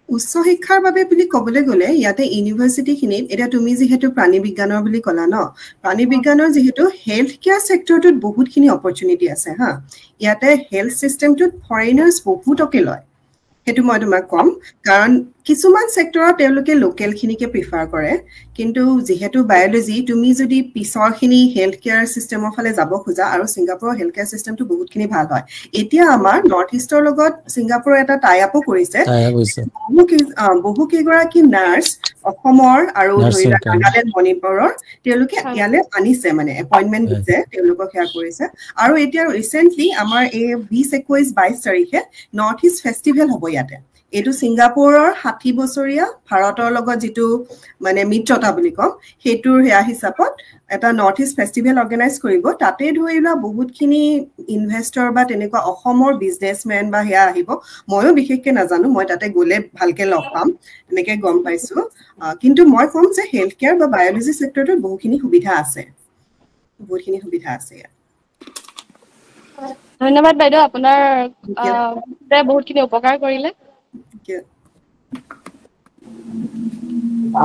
উচ্চ শিক্ষাৰ বাবে বুলি ক'বলৈ গ'লে ইয়াতে ইউনিভাৰ্চিটিখিনিত এতিয়া তুমি যিহেতু প্ৰাণী বিজ্ঞানৰ বুলি ক'লা ন প্ৰাণী বিজ্ঞানৰ যিহেতু হেল্থ কেয়াৰ ছেক্টৰটোত বহুতখিনি অপৰচুনিটি আছে হা ইয়াতে হেল্থ চিষ্টেমটোত ফৰেইনাৰ্ছ বহুতকে লয় সেইটো মই তোমাক ক'ম কাৰণ কিছুমান ছেক্টৰত তেওঁলোকে লোকেলখিনিকে প্ৰিফাৰ কৰে কিন্তু যিহেতু বায়'লজি তুমি যদি পিছৰখিনি হেল্থ কেয়াৰ চিষ্টেমৰ ফালে যাব খোজা আৰু ছিংগাপুৰৰ হেল্থ কেয়াৰ চিষ্টেমটো বহুতখিনি ভাল হয় এতিয়া আমাৰ নৰ্থ ইষ্টৰ লগত ছিংগাপুৰৰ এটা টাই আপো কৰিছে বহু কেইগৰাকী নাৰ্ছ অসমৰ আৰু ধৰি লোৱা নাগালেণ্ড মণিপুৰৰ তেওঁলোকে ইয়ালৈ আনিছে মানে এপইণ্টমেণ্ট দিছে তেওঁলোকক সেয়া কৰিছে আৰু এতিয়া ৰিচেণ্টলি আমাৰ এই 20-21-22 তাৰিখে নৰ্থ ইষ্ট ফেষ্টিভেল হ'ব ইয়াতে এইটো ছিংগাপুৰৰ 60 বছৰীয়া ভাৰতৰ লগত যিটো মানে মিত্ৰতা বুলি কম সেইটোৰ সেয়া হিচাপত এটা নৰ্থ ইষ্ট ফেষ্টিভেল অৰ্গেনাইজ কৰিব তাতে ধৰি লোৱা বহুতখিনি ইনভেষ্টৰ বা তেনেকুৱা অসমৰ বিজনেছমেন বা সেয়া আহিব ময়ো বিশেষকৈ নাজানো মই তাতে গ'লে ভালকৈ লগ পাম তেনেকৈ গম পাইছোঁ কিন্তু মই ক'ম যে হেল্থ কেয়াৰ বা বায়'লজি ছেক্টৰটোত বহুতখিনি সুবিধা আছে ইয়াত ধন্যবাদ বাইদেউ আপোনাৰ বহুতখিনি উপকাৰ কৰিলে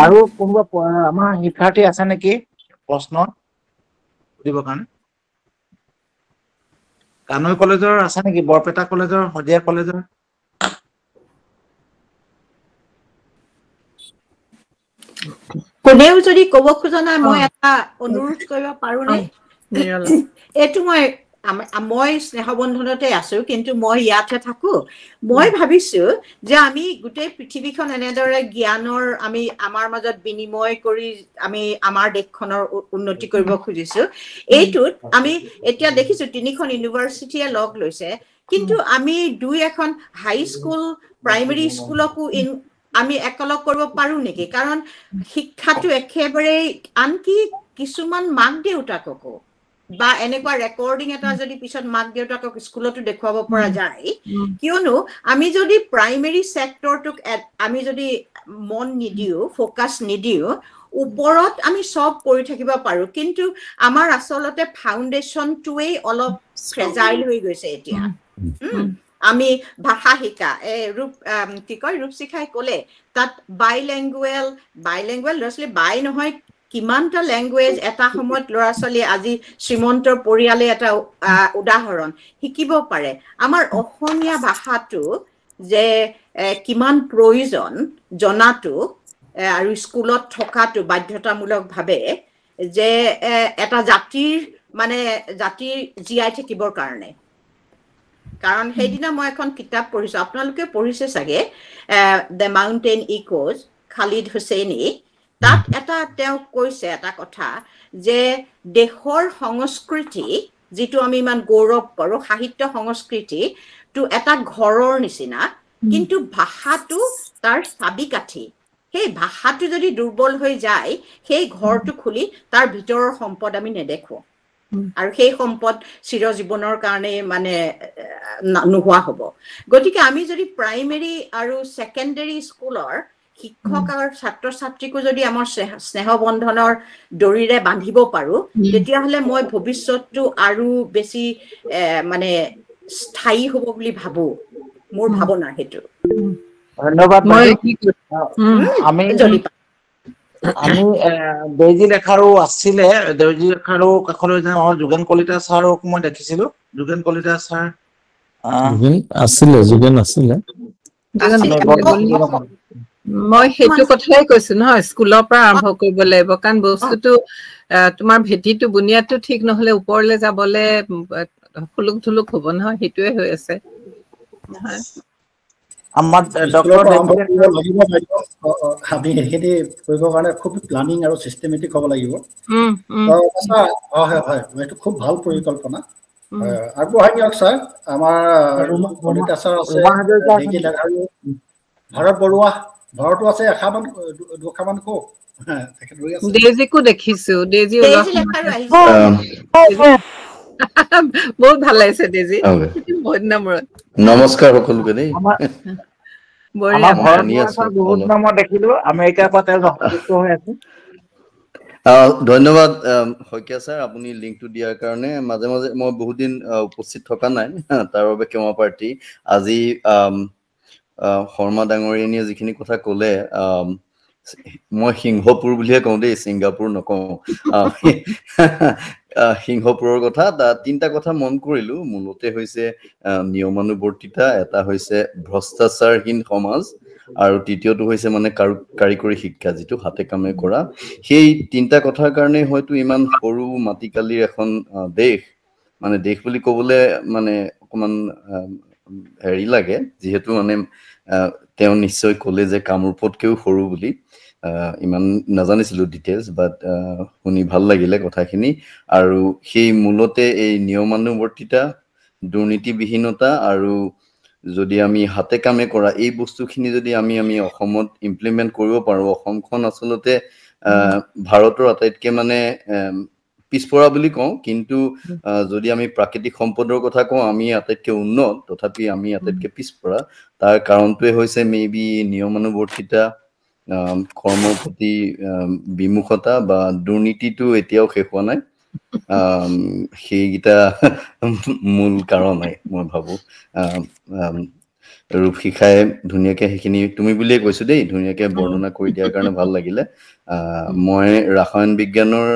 আৰু কোনোবা আমাৰ শিক্ষাৰ্থী আছে নেকি প্ৰশ্ন সুধিবৰ কাৰণে কানৈ কলেজৰ আছে নেকি বৰপেটা কলেজৰ শদিয়া কলেজৰ কোনেও যদি ক'ব খোজা নাই মই এটা অনুৰোধ কৰিব পাৰোঁনে এইটো মই স্নেহবন্ধনতে আছো কিন্তু মই ইয়াতে থাকো মই ভাবিছো যে আমি গোটেই পৃথিৱীখন এনেদৰে জ্ঞানৰ আমি আমাৰ মাজত বিনিময় কৰি আমি আমাৰ দেশখনৰ উন্নতি কৰিব খুজিছো এইটোত আমি এতিয়া দেখিছো 3খন ইউনিভাৰ্চিটিয়ে লগ লৈছে কিন্তু আমি 2-এখন হাই স্কুল প্ৰাইমেৰী স্কুলকো আমি একেলগ কৰিব পাৰো নেকি কাৰণ শিক্ষাটো একেবাৰে আনকি কিছুমান মাক দেউতাককো বা এনেকুৱা ৰেকৰ্ডিং এটা যদি পিছত মাক দেউতাকক স্কুলতো দেখুৱাব পৰা যায় কিয়নো আমি যদি প্ৰাইমেৰী ছেক্টৰটোক আমি যদি মন নিদিও ফোকাছ নিদিও ওপৰত আমি সব কৰি থাকিব পাৰো কিন্তু আমাৰ আচলতে ফাউণ্ডেশ্যনটোৱেই অলপ ফ্ৰেজাইল হৈ গৈছে এতিয়া আমি ভাষা শিকা কি কয় ৰূপশিখাই ক'লে তাত বাইলেংগুৱেল ল'ৰা ছোৱালী বাই নহয় কিমানটা লেংগুৱেজ এটা সময়ত ল'ৰা ছোৱালী আজি শ্ৰীমন্তৰ পৰিয়ালে এটা উদাহৰণ শিকিব পাৰে আমাৰ অসমীয়া ভাষাটো যে কিমান প্ৰয়োজন জনাটো আৰু স্কুলত থকাটো বাধ্যতামূলকভাৱে যে এটা জাতিৰ জীয়াই থাকিবৰ কাৰণে কাৰণ সেইদিনা মই এখন কিতাপ পঢ়িছো আপোনালোকে পঢ়িছে চাগে the mountain Echoes Khalid Husseini তাত এটা তেওঁ কৈছে এটা কথা যে দেশৰ সংস্কৃতি যিটো আমি ইমান গৌৰৱ কৰোঁ সাহিত্য সংস্কৃতি তো এটা ঘৰৰ নিচিনা কিন্তু ভাষাটো তাৰ চাবিকাঠি সেই ভাষাটো যদি দুৰ্বল হৈ যায় সেই ঘৰটো খুলি তাৰ ভিতৰৰ সম্পদ আমি নেদেখো আৰু সেই সম্পদ চিৰজীৱনৰ কাৰণে মানে নোহোৱা হ'ব গতিকে আমি যদি প্ৰাইমেৰী আৰু ছেকেণ্ডেৰী স্কুলৰ শিক্ষক আৰু ছাত্ৰ ছাত্ৰীকো যদি আমাৰ স্নেহ বন্ধনৰ দৰিৰে বান্ধিব পাৰো তেতিয়াহ'লে মই ভৱিষ্যতটো আৰু বেছি মানে স্থায়ী হ'ব বুলি ভাবো মোৰ ভাৱনা সেইটো ধন্যবাদ আমি দেউজী লেখাৰো আছিলে দেউজী লেখাৰো কাষলৈ যাওঁ যোগেন কলিতা ছাৰক মই দেখিছিলো যোগেন কলিতা ছাৰ আছিলে মই সেইটো কথাই কৈছো নহয় স্কুলৰ পৰা আৰম্ভ কৰিব লাগিব কাৰণ বস্তুটো তোমাৰ ভেটিটো বুনিয়াদটো ঠিক নহলে ওপৰলে যাবলে ফুলুক থুলুক হ'ব নহয় সেইটোৱে হৈ আছে আমাৰ আমি সেইখিনি কৰিবৰ কাৰণে খুব প্লানিং আৰু চিষ্টেমেটিক হ'ব লাগিব হয় এইটো খুব ভাল পৰিকল্পনা আগবঢ়াই নিয়ক ছাৰ আমাৰ কলিতা ছাৰ আছে ভাৰত বৰুৱা ঘৰতো আছে দুখামান কওক ডেজিকো দেখিছো বহুত ভাল লাগিছে দেজি বহুত নম্বৰত নমস্কাৰ সকলোকে দেই বঢ়িয়া বহুত নাম দেখিলো আমেৰিকাৰ পৰা তেওঁ যুক্ত হৈ আছে ধন্যবাদ শইকীয়া ছাৰ আপুনি লিংকটো দিয়াৰ কাৰণে মাজে মাজে মই বহুত দিন উপস্থিত থকা নাই তাৰ বাবে ক্ষমা প্ৰাৰ্থী আজি শৰ্মা ডাঙৰীয়ানীয়ে যিখিনি কথা ক'লে মই সিংহপুৰ বুলিয়ে কওঁ দেই ছিংগাপুৰ নকওঁ সিংহপুৰৰ কথা তিনিটা কথা মন কৰিলো মূলতে হৈছে নিয়মানুৱৰ্তিতা এটা হৈছে ভ্ৰষ্টাচাৰহীন সমাজ আৰু তৃতীয়টো হৈছে মানে কাৰিকৰী শিক্ষা যিটো হাতে কামে কৰা সেই তিনিটা কথাৰ কাৰণে হয়তো ইমান সৰু মাটিকালিৰ এখন দেশ মানে দেশ বুলি ক'বলৈ মানে অকমান হেৰি লাগে যিহেতু মানে তেওঁ নিশ্চয় ক'লে যে কামৰূপতকৈও সৰু বুলি ইমান নাজানিছিলো ডিটেইলছ বাট শুনি ভাল লাগিলে কথাখিনি আৰু সেই মূলতে এই নিয়মানুৱৰ্তিতা দুৰ্নীতিবিহীনতা আৰু যদি আমি হাতে কামে কৰা এই বস্তুখিনি যদি আমি অসমত ইমপ্লিমেণ্ট কৰিব পাৰো অসমখন আচলতে ভাৰতৰ আটাইতকৈ মানে পিছপৰা বুলি কওঁ কিন্তু যদি আমি প্ৰাকৃতিক সম্পদৰ কথা কওঁ আমি আটাইতকৈ উন্নত তথাপি আমি আটাইতকৈ পিছপৰা তাৰ কাৰণটোৱে হৈছে মেবি নিয়মানুৱৰ্তিতা কৰ্মৰ প্ৰতি বিমুখতা বা দুৰ্নীতিটো এতিয়াও শেষ হোৱা নাই সেইকেইটা মূল কাৰণ মই ভাবো ৰূপশিখাই ধুনীয়াকে সেইখিনি তুমি বুলিয়ে কৈছো দেই ধুনীয়াকে বৰ্ণনা কৰি দিয়াৰ কাৰণে ভাল লাগিলে মই ৰসায়ন বিজ্ঞানৰ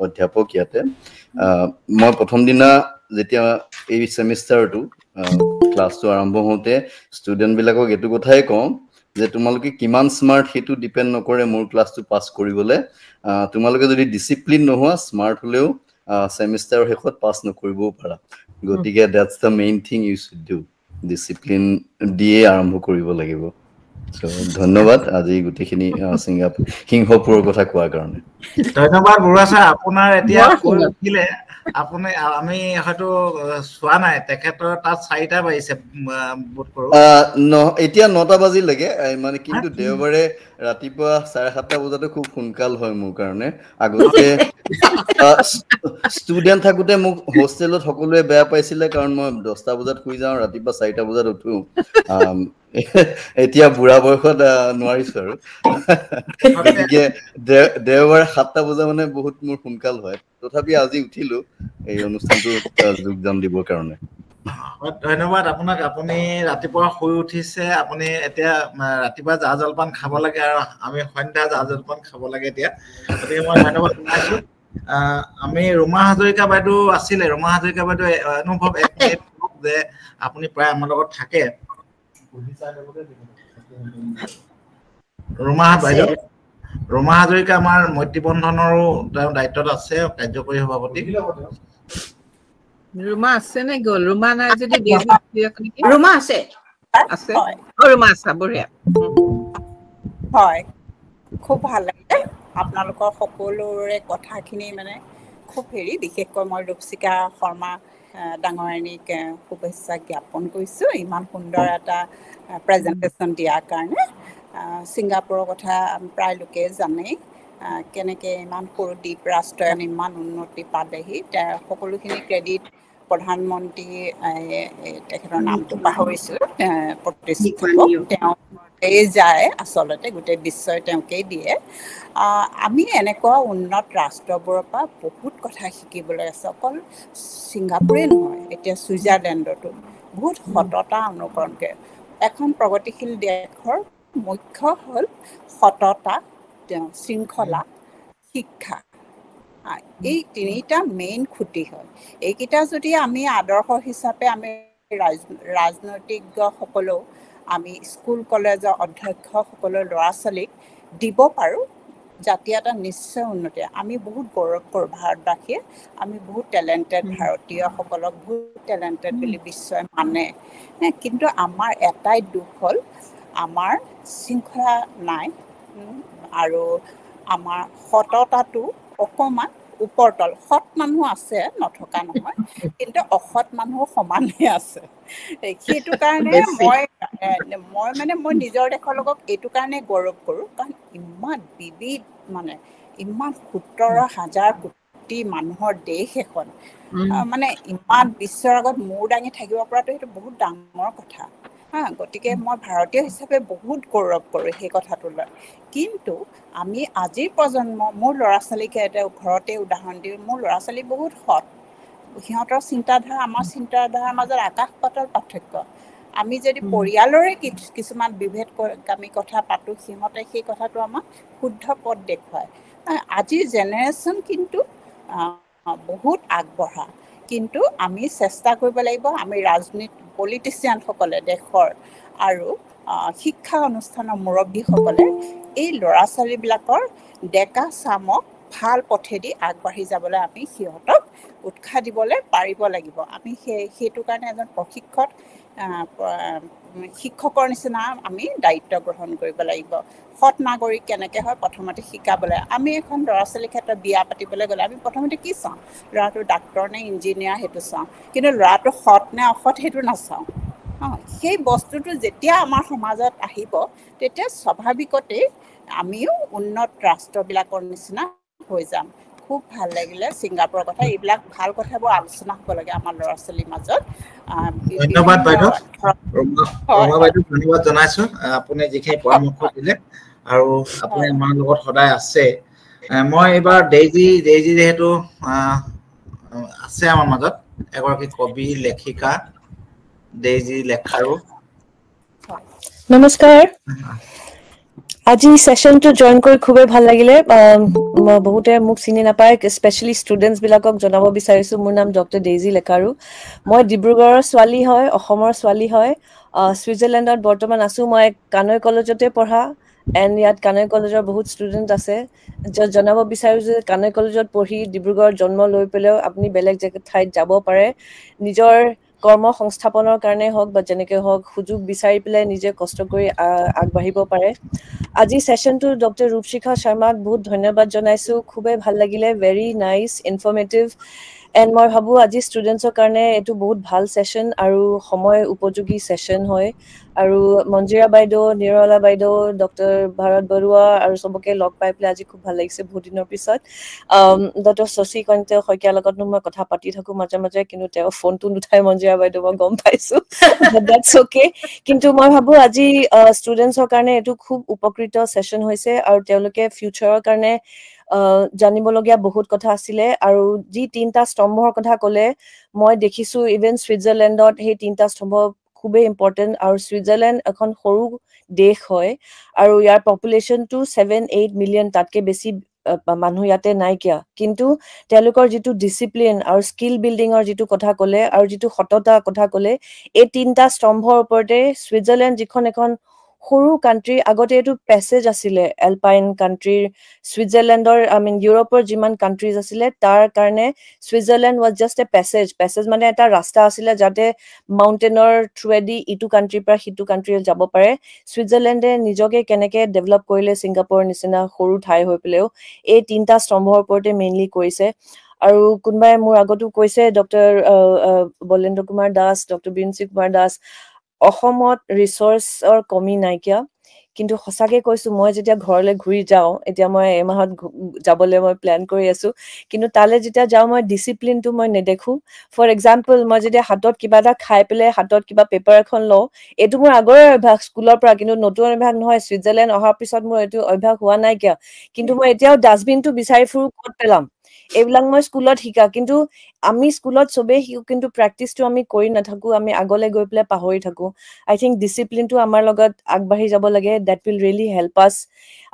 অধ্যাপক ইয়াতে মই প্ৰথম দিনা যেতিয়া এই ছেমিষ্টাৰটো ক্লাছটো আৰম্ভ হওঁতে ষ্টুডেণ্টবিলাকক এইটো কথাই কওঁ যে তোমালোকে কিমান স্মাৰ্ট সেইটো ডিপেণ্ড নকৰে মোৰ ক্লাছটো পাছ কৰিবলৈ তোমালোকে যদি ডিচিপ্লিন নোহোৱা স্মাৰ্ট হ'লেও ছেমিষ্টাৰৰ শেষত পাছ নকৰিবও পাৰা গতিকে that's the main thing you should do discipline দিয়ে আৰম্ভ কৰিব লাগিব ধন্যবাদ আজি গোটেইখিনি সিংহপুৰৰ কথা কোৱাৰ কাৰণে ধন্যবাদ বৰুৱা ছাৰ আপোনাৰ এতিয়া কৈ উঠিলে আপুনি আমি হয়তো চোৱা নাই তেখেতৰ তাত 4টা বাজিছে বোধ কৰো এতিয়া 9টা বাজিলেগে মানে কিন্তু দেওবাৰে ৰাতিপুৱা 7:30 বজাতে খুব সোনকাল হয় মোৰ কাৰণে আগতে ষ্টুডেণ্ট থাকোতে মোক হোষ্টেলত সকলোৱে বেয়া পাইছিলে কাৰণ মই 10টা বজাত শুই যাওঁ ৰাতিপুৱা 4টা বজাত উঠো এতিয়া বুঢ়া বয়সত নোৱাৰিছো আৰু গতিকে দেওবাৰে 7টা বজা মানে বহুত মোৰ সোনকাল হয় তথাপি আজি উঠিলো এই অনুষ্ঠানটো যোগদান দিবৰ কাৰণে ধন্যবাদ আপোনাক আপুনি ৰাতিপুৱা শুই উঠিছে আপুনি এতিয়া ৰাতিপুৱা জা জলপান খাব লাগে আৰু আমি সন্ধ্যা জা জলপান খাব লাগে এতিয়া গতিকে মই ধন্যবাদ জনাইছো আমি ৰুমা হাজৰিকা বাইদেউ আছিলে ৰুমা হাজৰিকা বাইদেউ অনুভৱ এক মিনিট যে আপুনি প্ৰায় আমাৰ লগত থাকে ৰুমা হাজৰিকা আমাৰ মৈত্ৰী বন্ধনৰো তেওঁ দায়িত্বত আছে কাৰ্যকৰী সভাপতি ৰুমা আছে নে গ'ল ৰুমা নাই যদি ৰুমা আছে আছে ৰুমা আছে বঢ়িয়া হয় খুব ভাল লাগিলে আপোনালোকৰ সকলোৰে কথাখিনি মানে খুব বিশেষকৈ মই ৰূপচিকা শৰ্মা ডাঙৰীয়ানীক শুভেচ্ছা জ্ঞাপন কৰিছোঁ ইমান সুন্দৰ এটা প্ৰেজেণ্টেশ্যন দিয়াৰ কাৰণে ছিংগাপুৰৰ কথা প্ৰায় লোকে জানেই কেনেকৈ ইমান সৰু দ্বীপ ৰাষ্ট্ৰই ইমান উন্নতি পালেহি সকলোখিনি ক্ৰেডিট প্ৰধানমন্ত্ৰী তেখেতৰ নামটো পাহৰিছোঁ তেওঁকেই যায় আচলতে গোটেই বিশ্বই তেওঁকেই দিয়ে আমি এনেকুৱা উন্নত ৰাষ্ট্ৰবোৰৰ পৰা বহুত কথা শিকিবলৈ আছে অকল ছিংগাপুৰেই নহয় এতিয়া ছুইজাৰলেণ্ডতো বহুত সততা অনুকৰণ কৰে এখন প্ৰগতিশীল দেশৰ মুখ্য হ'ল সততা শৃংখলা শিক্ষা এই তিনিটা মেইন খুঁটি হয় এইকেইটা যদি আমি আদৰ্শ হিচাপে আমি ৰাজনৈতিজ্ঞসকলেও আমি স্কুল কলেজৰ অধ্যক্ষসকলৰ ল'ৰা ছোৱালীক দিব পাৰোঁ জাতীয়তা নিশ্চয় উন্নতি আমি বহুত গৌৰৱ কৰোঁ ভাৰতবাসীয়ে আমি বহুত টেলেণ্টেড ভাৰতীয়সকলক বহুত টেলেণ্টেড বুলি বিশ্বই মানে কিন্তু আমাৰ এটাই দুখ হ'ল আমাৰ শৃংখলা নাই আৰু আমাৰ সততাটো অকণমান ওপৰতল সৎ মানুহ আছে নথকা নহয় কিন্তু অসৎ মানুহ সমানে আছে সেইটো কাৰণে মই নিজৰ দেশৰ লগত এইটো কাৰণে গৌৰৱ কৰোঁ কাৰণ ইমান বিবিধ মানে ইমান 17,000 কোটি মানুহৰ দেশ এখন মানে ইমান বিশ্বৰ আগত মূৰ দাঙি থাকিব পৰাটো সেইটো বহুত ডাঙৰ কথা গতিকে মই ভাৰতীয় হিচাপে বহুত গৌৰৱ কৰোঁ সেই কথাটো লৈ কিন্তু আমি আজিৰ প্ৰজন্ম মোৰ ল'ৰা ছোৱালীকে এটা ঘৰতে উদাহৰণ দিওঁ মোৰ ল'ৰা ছোৱালী বহুত সৎ সিহঁতৰ চিন্তাধাৰা আমাৰ চিন্তাধাৰাৰ মাজত আকাশ পাতাল পাৰ্থক্য আমি যদি পৰিয়ালৰে কিছুমান বিভেদ আমি কথা পাতোঁ সিহঁতে সেই কথাটো আমাক শুদ্ধ পথ দেখুৱায় আজিৰ জেনেৰেশ্যন কিন্তু বহুত আগবঢ়া কিন্তু আমি চেষ্টা কৰিব লাগিব আমি ৰাজনীতি পলিটিচিয়ানসকলে দেশৰ আৰু শিক্ষা অনুষ্ঠানৰ মুৰব্বীসকলে এই ল'ৰা ছোৱালীবিলাকৰ ডেকা চামক ভাল পথেদি আগবাঢ়ি যাবলৈ আমি সিহঁতক উৎসাহ দিবলৈ পাৰিব লাগিব আমি সেইটো কাৰণে এজন প্ৰশিক্ষক শিক্ষকৰ নিচিনা আমি দায়িত্ব গ্ৰহণ কৰিব লাগিব সৎ নাগৰিক কেনেকৈ হয় প্ৰথমতে শিকাবলৈ আমি এখন ল'ৰা ছোৱালীৰ ক্ষেত্ৰত বিয়া পাতিবলৈ গ'লে আমি প্ৰথমতে কি চাওঁ ল'ৰাটো ডাক্তৰ নে ইঞ্জিনিয়াৰ সেইটো চাওঁ কিন্তু ল'ৰাটো সৎ নে অসৎ সেইটো নাচাওঁ সেই বস্তুটো যেতিয়া আমাৰ সমাজত আহিব তেতিয়া স্বাভাৱিকতেই আমিও উন্নত ৰাষ্ট্ৰবিলাকৰ নিচিনা হৈ যাম খুব ভাল লাগিলে ছিংগাপুৰৰ কথা এইবিলাক ভাল কথাবোৰ আলোচনা হ'ব লাগে আমাৰ ল'ৰা ছোৱালীৰ মাজত ধন্যবাদ বাইদেউ ৰমা বাইদেউ ধন্যবাদ জনাইছো আপুনি যিখিনি পৰামৰ্শ দিলে আৰু আপুনি আমাৰ লগত সদায় আছে মই এইবাৰ ডেইজি যেহেতু আছে আমাৰ মাজত এগৰাকী কবি লেখিকা ডেইজি লেখাৰু নমস্কাৰ আজি সেশনটো জয়েন কৰি খুবেই ভাল লাগিলে বহুতে মোক চিনি নাপায় স্পেশালি ষ্টুডেন্টস বিলাকক জনাব বিচাৰিছো মোৰ নাম ডক্টৰ ডেইজি লেখাৰু মই ডিব্ৰুগড়ৰ ছোৱালী হয় অসমৰ ছোৱালী হয় সুইজাৰলেণ্ডত বৰ্তমান আছো মই কানৈ কলেজতে পঢ়া এণ্ড ইয়াত কানৈ কলেজৰ বহুত ষ্টুডেণ্ট আছে জনাব বিচাৰো যে কানৈ কলেজত পঢ়ি ডিব্ৰুগড় জন্ম লৈ পেলাইও আপুনি বেলেগ ঠাইত যাব পাৰে নিজৰ কৰ্ম সংস্থাপনৰ কাৰণে হওক বা যেনেকৈ হওক সুযোগ বিচাৰি পেলাই নিজে কষ্ট কৰি আগবাঢ়িব পাৰে আজি সেশনটো ডক্টৰ ৰূপশিখা শৰ্মাক বহুত ধন্যবাদ জনাইছো খুবেই ভাল লাগিলে ভেৰি নাইচ ইনফৰ্মেটিভ এণ্ড মই ভাবো আজি ষ্টুডেণ্টছৰ কাৰণে এইটো বহুত ভাল সেশন আৰু সময় উপযোগী সেশন হয় আৰু মঞ্জিৰা বাইদেউ নিৰলা বাইদেউ ডক্টৰ ভাৰত বৰুৱা আৰু চবকে লগ পাই পেলাই আজি খুব ভাল লাগিছে বহুত দিনৰ পিছত ডক্টৰ শশী কান্ত শইকীয়াৰ লগতনো মই কথা পাতি থাকো মাজে মাজে কিন্তু তেওঁ ফোনটো নুঠাই মঞ্জিৰা বাইদেউ মই গম পাইছো that's okay কিন্তু মই ভাবো আজি ষ্টুডেণ্টছৰ কাৰণে এইটো খুব উপকৃত সেশন হৈছে আৰু তেওঁলোকে ফিউচাৰৰ কাৰণে জানিবলগীয়া বহুত কথা আছিলে আৰু যি তিনিটা স্তম্ভৰ কথা ক'লে মই দেখিছো ইভেন ছুইজাৰলেণ্ডত সেই তিনিটা স্তম্ভ খুবেই ইম্পৰ্টেণ্ট আৰু ছুইজাৰলেণ্ড এখন সৰু দেশ হয় আৰু ইয়াৰ পপুলেশ্যনটো 7-8 মিলিয়ন তাতকে বেছি মানুহ ইয়াতে নাইকিয়া কিন্তু তেওঁলোকৰ যিটো ডিচিপ্লিন আৰু স্কিল বিল্ডিঙৰ যিটো কথা ক'লে আৰু যিটো সততা কথা ক'লে এই তিনিটা স্তম্ভৰ ওপৰতে ছুইজাৰলেণ্ড যিখন এখন সৰু কাণ্ট্ৰি আগতে এইটো পেছেজ আছিলে এলপাইন কাণ্ট্ৰিৰ ছুইজাৰলেণ্ডৰ ইউৰোপৰ যিমান কাণ্ট্ৰিজ আছিলে তাৰ কাৰণে Switzerland was just A passage মানে এটা ৰাস্তা আছিলে যাতে মাউণ্টেইনৰ থ্ৰুৱেদি ইটো কাণ্ট্ৰিৰ পৰা সিটো কাণ্ট্ৰিলৈ যাব পাৰে ছুইজাৰলেণ্ডে নিজকে কেনেকে ডেভেলপ কৰিলে ছিংগাপুৰৰ নিচিনা সৰু ঠাই হৈ পেলাইও এই তিনিটা স্তম্ভৰ ওপৰতে মেইনলি কৰিছে আৰু কোনোবাই মোৰ আগতো কৈছে ডক্টৰ বলেন্দ্ৰ কুমাৰ দাস ডক্টৰ বিঞ্চি কুমাৰ দাস অসমত ৰিচৰ্চৰ কমি নাইকিয়া কিন্তু সঁচাকে কৈছো মই যেতিয়া ঘৰলৈ ঘূৰি যাওঁ এতিয়া মই এমাহত যাবলৈ মই প্লেন কৰি আছো কিন্তু তালৈ যেতিয়া যাওঁ মই ডিচিপ্লিনটো মই নেদেখো ফৰ এক্সাম্পল মই যেতিয়া হাতত কিবা এটা খাই পেলাই হাতত কিবা পেপাৰ এখন লওঁ এইটো মোৰ আগৰে অভ্যাস স্কুলৰ পৰা কিন্তু নতুন অভ্যাস নহয় ছুইজাৰলেণ্ড অহাৰ পিছত মোৰ এইটো অভ্যাস হোৱা নাইকিয়া কিন্তু মই এতিয়াও ডাষ্টবিনটো বিচাৰি ফুৰো ক'ত পেলাম এইবিলাক মই স্কুলত শিকা কিন্তু আমি স্কুলত চবেই শিকো কিন্তু প্ৰেক্টিচটো আমি কৰি নাথাকো আমি আগলৈ গৈ পেলাই পাহৰি থাকো আই থিংক ডিচিপ্লিনটো আমাৰ লগত আগবাঢ়ি যাব লাগে দেট উইল ৰিয়েলি হেল্প আছ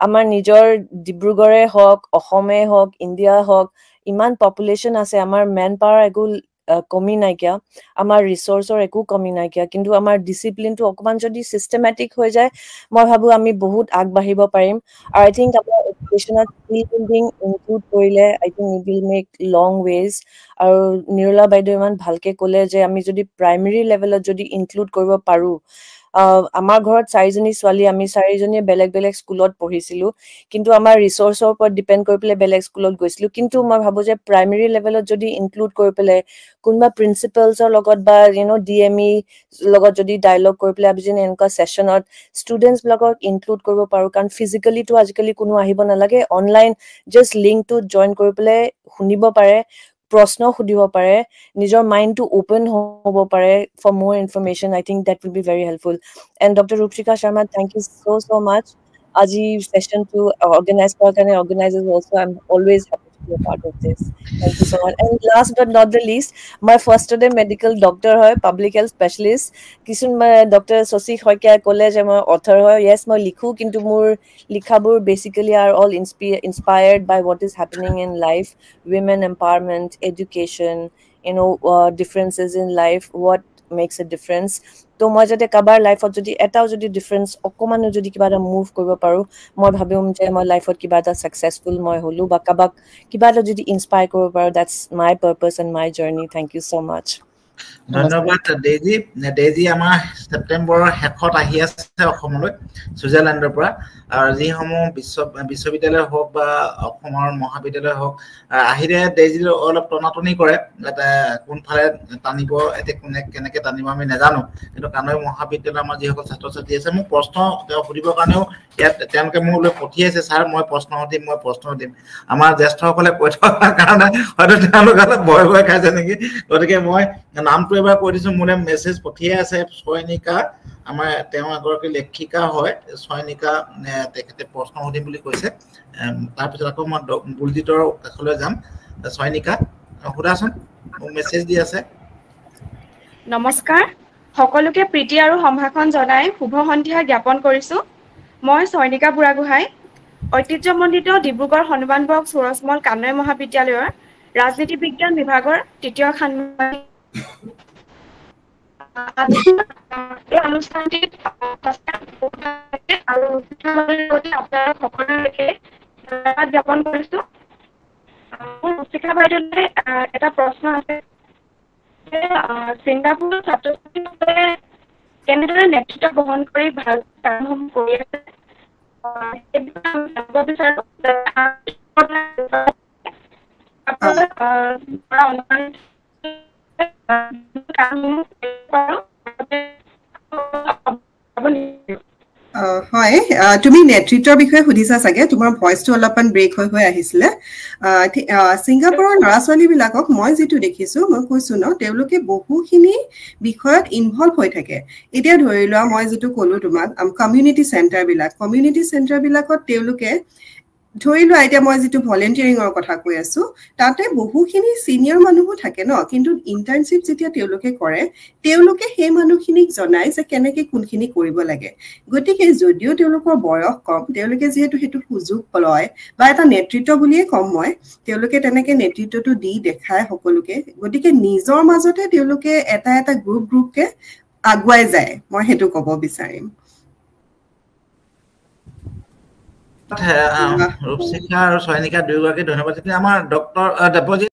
আমাৰ নিজৰ ডিব্ৰুগড়ে হওক অসমে হওক ইণ্ডিয়া হওক ইমান পপুলেশ্যন আছে আমাৰ মেন পাৱাৰ একো কমি নাইকিয়া আমাৰ ৰিচৰ্চৰ একো কমি নাইকিয়া কিন্তু আমাৰ ডিচিপ্লিনটো অকণমান যদি চিষ্টেমেটিক হৈ যায় মই ভাবো আমি বহুত আগবাঢ়িব পাৰিম আৰু আই থিংক আমাৰ এডুকেশ্যনত স্কিল বিল্ডিং ইনক্লুড কৰিলে I think it will make long ways আৰু নিৰলা বাইদেউ ইমান ভালকে ক'লে যে আমি যদি প্ৰাইমেৰী লেভেলত যদি ইনক্লুড কৰিব পাৰোঁ আমাৰ ঘৰত 4জনী ছোৱালী, আমি 4জনীয়ে বেলেগ বেলেগ স্কুলত পঢ়িছিলো, কিন্তু আমাৰ ৰিচোৰ্চৰ ওপৰত ডিপেণ্ড কৰি পেলাই বেলেগ স্কুলত গৈছিলো। কিন্তু মই ভাবো যে প্ৰাইমেৰী লেভেলত যদি ইনক্লুড কৰি পেলাই কোনোবা প্ৰিন্সিপালছৰ লগত বা DME লগত যদি ডায়লগ কৰি পেলাই আমি যদি এনেকুৱা ছেশ্যনত ষ্টুডেণ্টছ বিলাকক ইনক্লুড কৰিব পাৰো, কাৰণ ফিজিকেলিটো আজিকালি কোনো আহিব নালাগে, অনলাইন জাষ্ট লিংকটোত জইন কৰি পেলাই শুনিব পাৰে, প্ৰশ্ন সুধিব পাৰে, নিজৰ মাইণ্ডটো ওপেন হ'ব পাৰে ফৰ মোৰ information. I think that will be very helpful. And doctor Rupshikha Sharma, thank you so much আজি ছেশ্যনটো অৰ্গেনাইজ কৰাৰ কাৰণে। Organizers also I am always happy to be a part of this. Thank you so much. And last but not the least, my first day medical doctor হয়, public health specialist. কিছুমান doctor Shashi শইকীয়াই ক'লে যে মই author হয়। য়েছ, মই লিখোঁ, কিন্তু মোৰ লিখাবোৰ basically are all inspired by what is happening in life, women empowerment, education, differences in life, what makes a difference. তো মই যাতে কাৰোবাৰ লাইফত যদি এটাও যদি ডিফাৰেঞ্চ অকণমানো যদি কিবা এটা মুভ কৰিব পাৰোঁ, মই ভাবিম যে মই লাইফত কিবা এটা ছাকচেছফুল মই হ'লোঁ, বা কাৰোবাক কিবা এটা যদি ইনস্পায়াৰ কৰিব পাৰোঁ, that's my purpose and my journey. Thank you so' much. ধন্যবাদ ডেইজি। ডেইজি আমাৰ ছেপ্টেম্বৰৰ শেষত আহি আছে অসমলৈ ছুইজাৰলেণ্ডৰ পৰা। আৰু যিসমূহ বিশ্ববিদ্যালয় হওক বা অসমৰ মহাবিদ্যালয় হওক, আহিলে ডেইজি অলপ টনাটনি কৰে, কোনফালে টানিব, এতিয়া কোনে কেনেকৈ টানিব আমি নাজানো। কিন্তু কানৈ মহাবিদ্যালয়ৰ আমাৰ যিসকল ছাত্ৰ ছাত্ৰী আছে, মোক প্ৰশ্ন তেওঁ সুধিবৰ কাৰণেও ইয়াত তেওঁলোকে মোলৈ পঠিয়াইছে, ছাৰ মই প্ৰশ্ন দিম। আমাৰ জ্যেষ্ঠসকলে কৈ থকাৰ কাৰণে হয়তো তেওঁলোকে অলপ ভয় খাইছে নেকি। গতিকে মই নামটো এবাৰ কৈ দিছো, মোলৈ মেছেজ পঠিয়াই আছে ছয়নিকা, আমাৰ তেওঁ এগৰাকী লেখিকা হয়, ছয়নিকা তেখেতে প্ৰশ্ন সুধিম বুলি কৈছে। তাৰপিছত আকৌ মই বুলজিতৰ কাষলৈ যাম। ছয়নিকা, সোধাচোন, মোক মেছেজ দি আছে। নমস্কাৰ, সকলোকে প্ৰীতি আৰু সম্ভাষণ জনাই শুভ সন্ধিয়া জ্ঞাপন কৰিছো। মই ছয়নিকা বুঢ়াগোহাঁই, ঐতিহ্যমণ্ডিত ডিব্ৰুগড় হনুমান বক্স সূৰজমল কানৈ মহাবিদ্যালয়ৰ ৰাজনীতি বিজ্ঞান বিভাগৰ ৩য় ষান্মাসিক অনুষ্ঠানটিত আৰু আপোনালোক সকলোকে ধন্যবাদ জ্ঞাপন কৰিছো। মোৰ ৰূপশিখা বাইদেউলৈ এটা প্ৰশ্ন আছে যে ছিংগাপুৰৰ ছাত্ৰ ছাত্ৰীসকলে কেনেদৰে নেতৃত্ব বহন কৰি ভাল কামসমূহ কৰি আছে, জানিব বিচাৰো। হয়, তুমি নেতৃত্বৰ বিষয়ে সুধিছা চাগে, তোমাৰ ভইচটো অলপমান ব্ৰেক হৈ আহিছিলে। ছিংগাপুৰৰ ল'ৰা ছোৱালীবিলাকক মই যিটো দেখিছো, মই কৈছো ন, তেওঁলোকে বহুখিনি বিষয়ত ইনভলভ হৈ থাকে। এতিয়া ধৰি লোৱা, মই যিটো ক'লো তোমাক, কমিউনিটি চেণ্টাৰবিলাকত তেওঁলোকে ধৰি লোৱা, এতিয়া মই যিটো ভলেণ্টিয়াৰিঙৰ কথা কৈ আছো, তাতে বহুখিনি চিনিয়ৰ মানুহো থাকে ন, কিন্তু ইণ্টাৰ্ণশ্বিপ যেতিয়া তেওঁলোকে কৰে, তেওঁলোকে সেই মানুহখিনিক জনায় যে কেনেকে কোনখিনি কৰিব লাগে। গতিকে যদিও তেওঁলোকৰ বয়স কম, তেওঁলোকে যিহেতু সেইটো সুযোগ লয়, বা এটা নেতৃত্ব বুলিয়ে কম মই, তেওঁলোকে তেনেকে নেতৃত্বটো দি দেখায় সকলোকে। গতিকে নিজৰ মাজতে তেওঁলোকে এটা গ্ৰুপকে আগুৱাই যায়, মই সেইটো ক'ব বিচাৰিম। ৰূপশিখা আৰু ছয়নিকা দুয়োগৰাকী ধন্যবাদ। আমাৰ ডক্টৰ দেৱজিৎ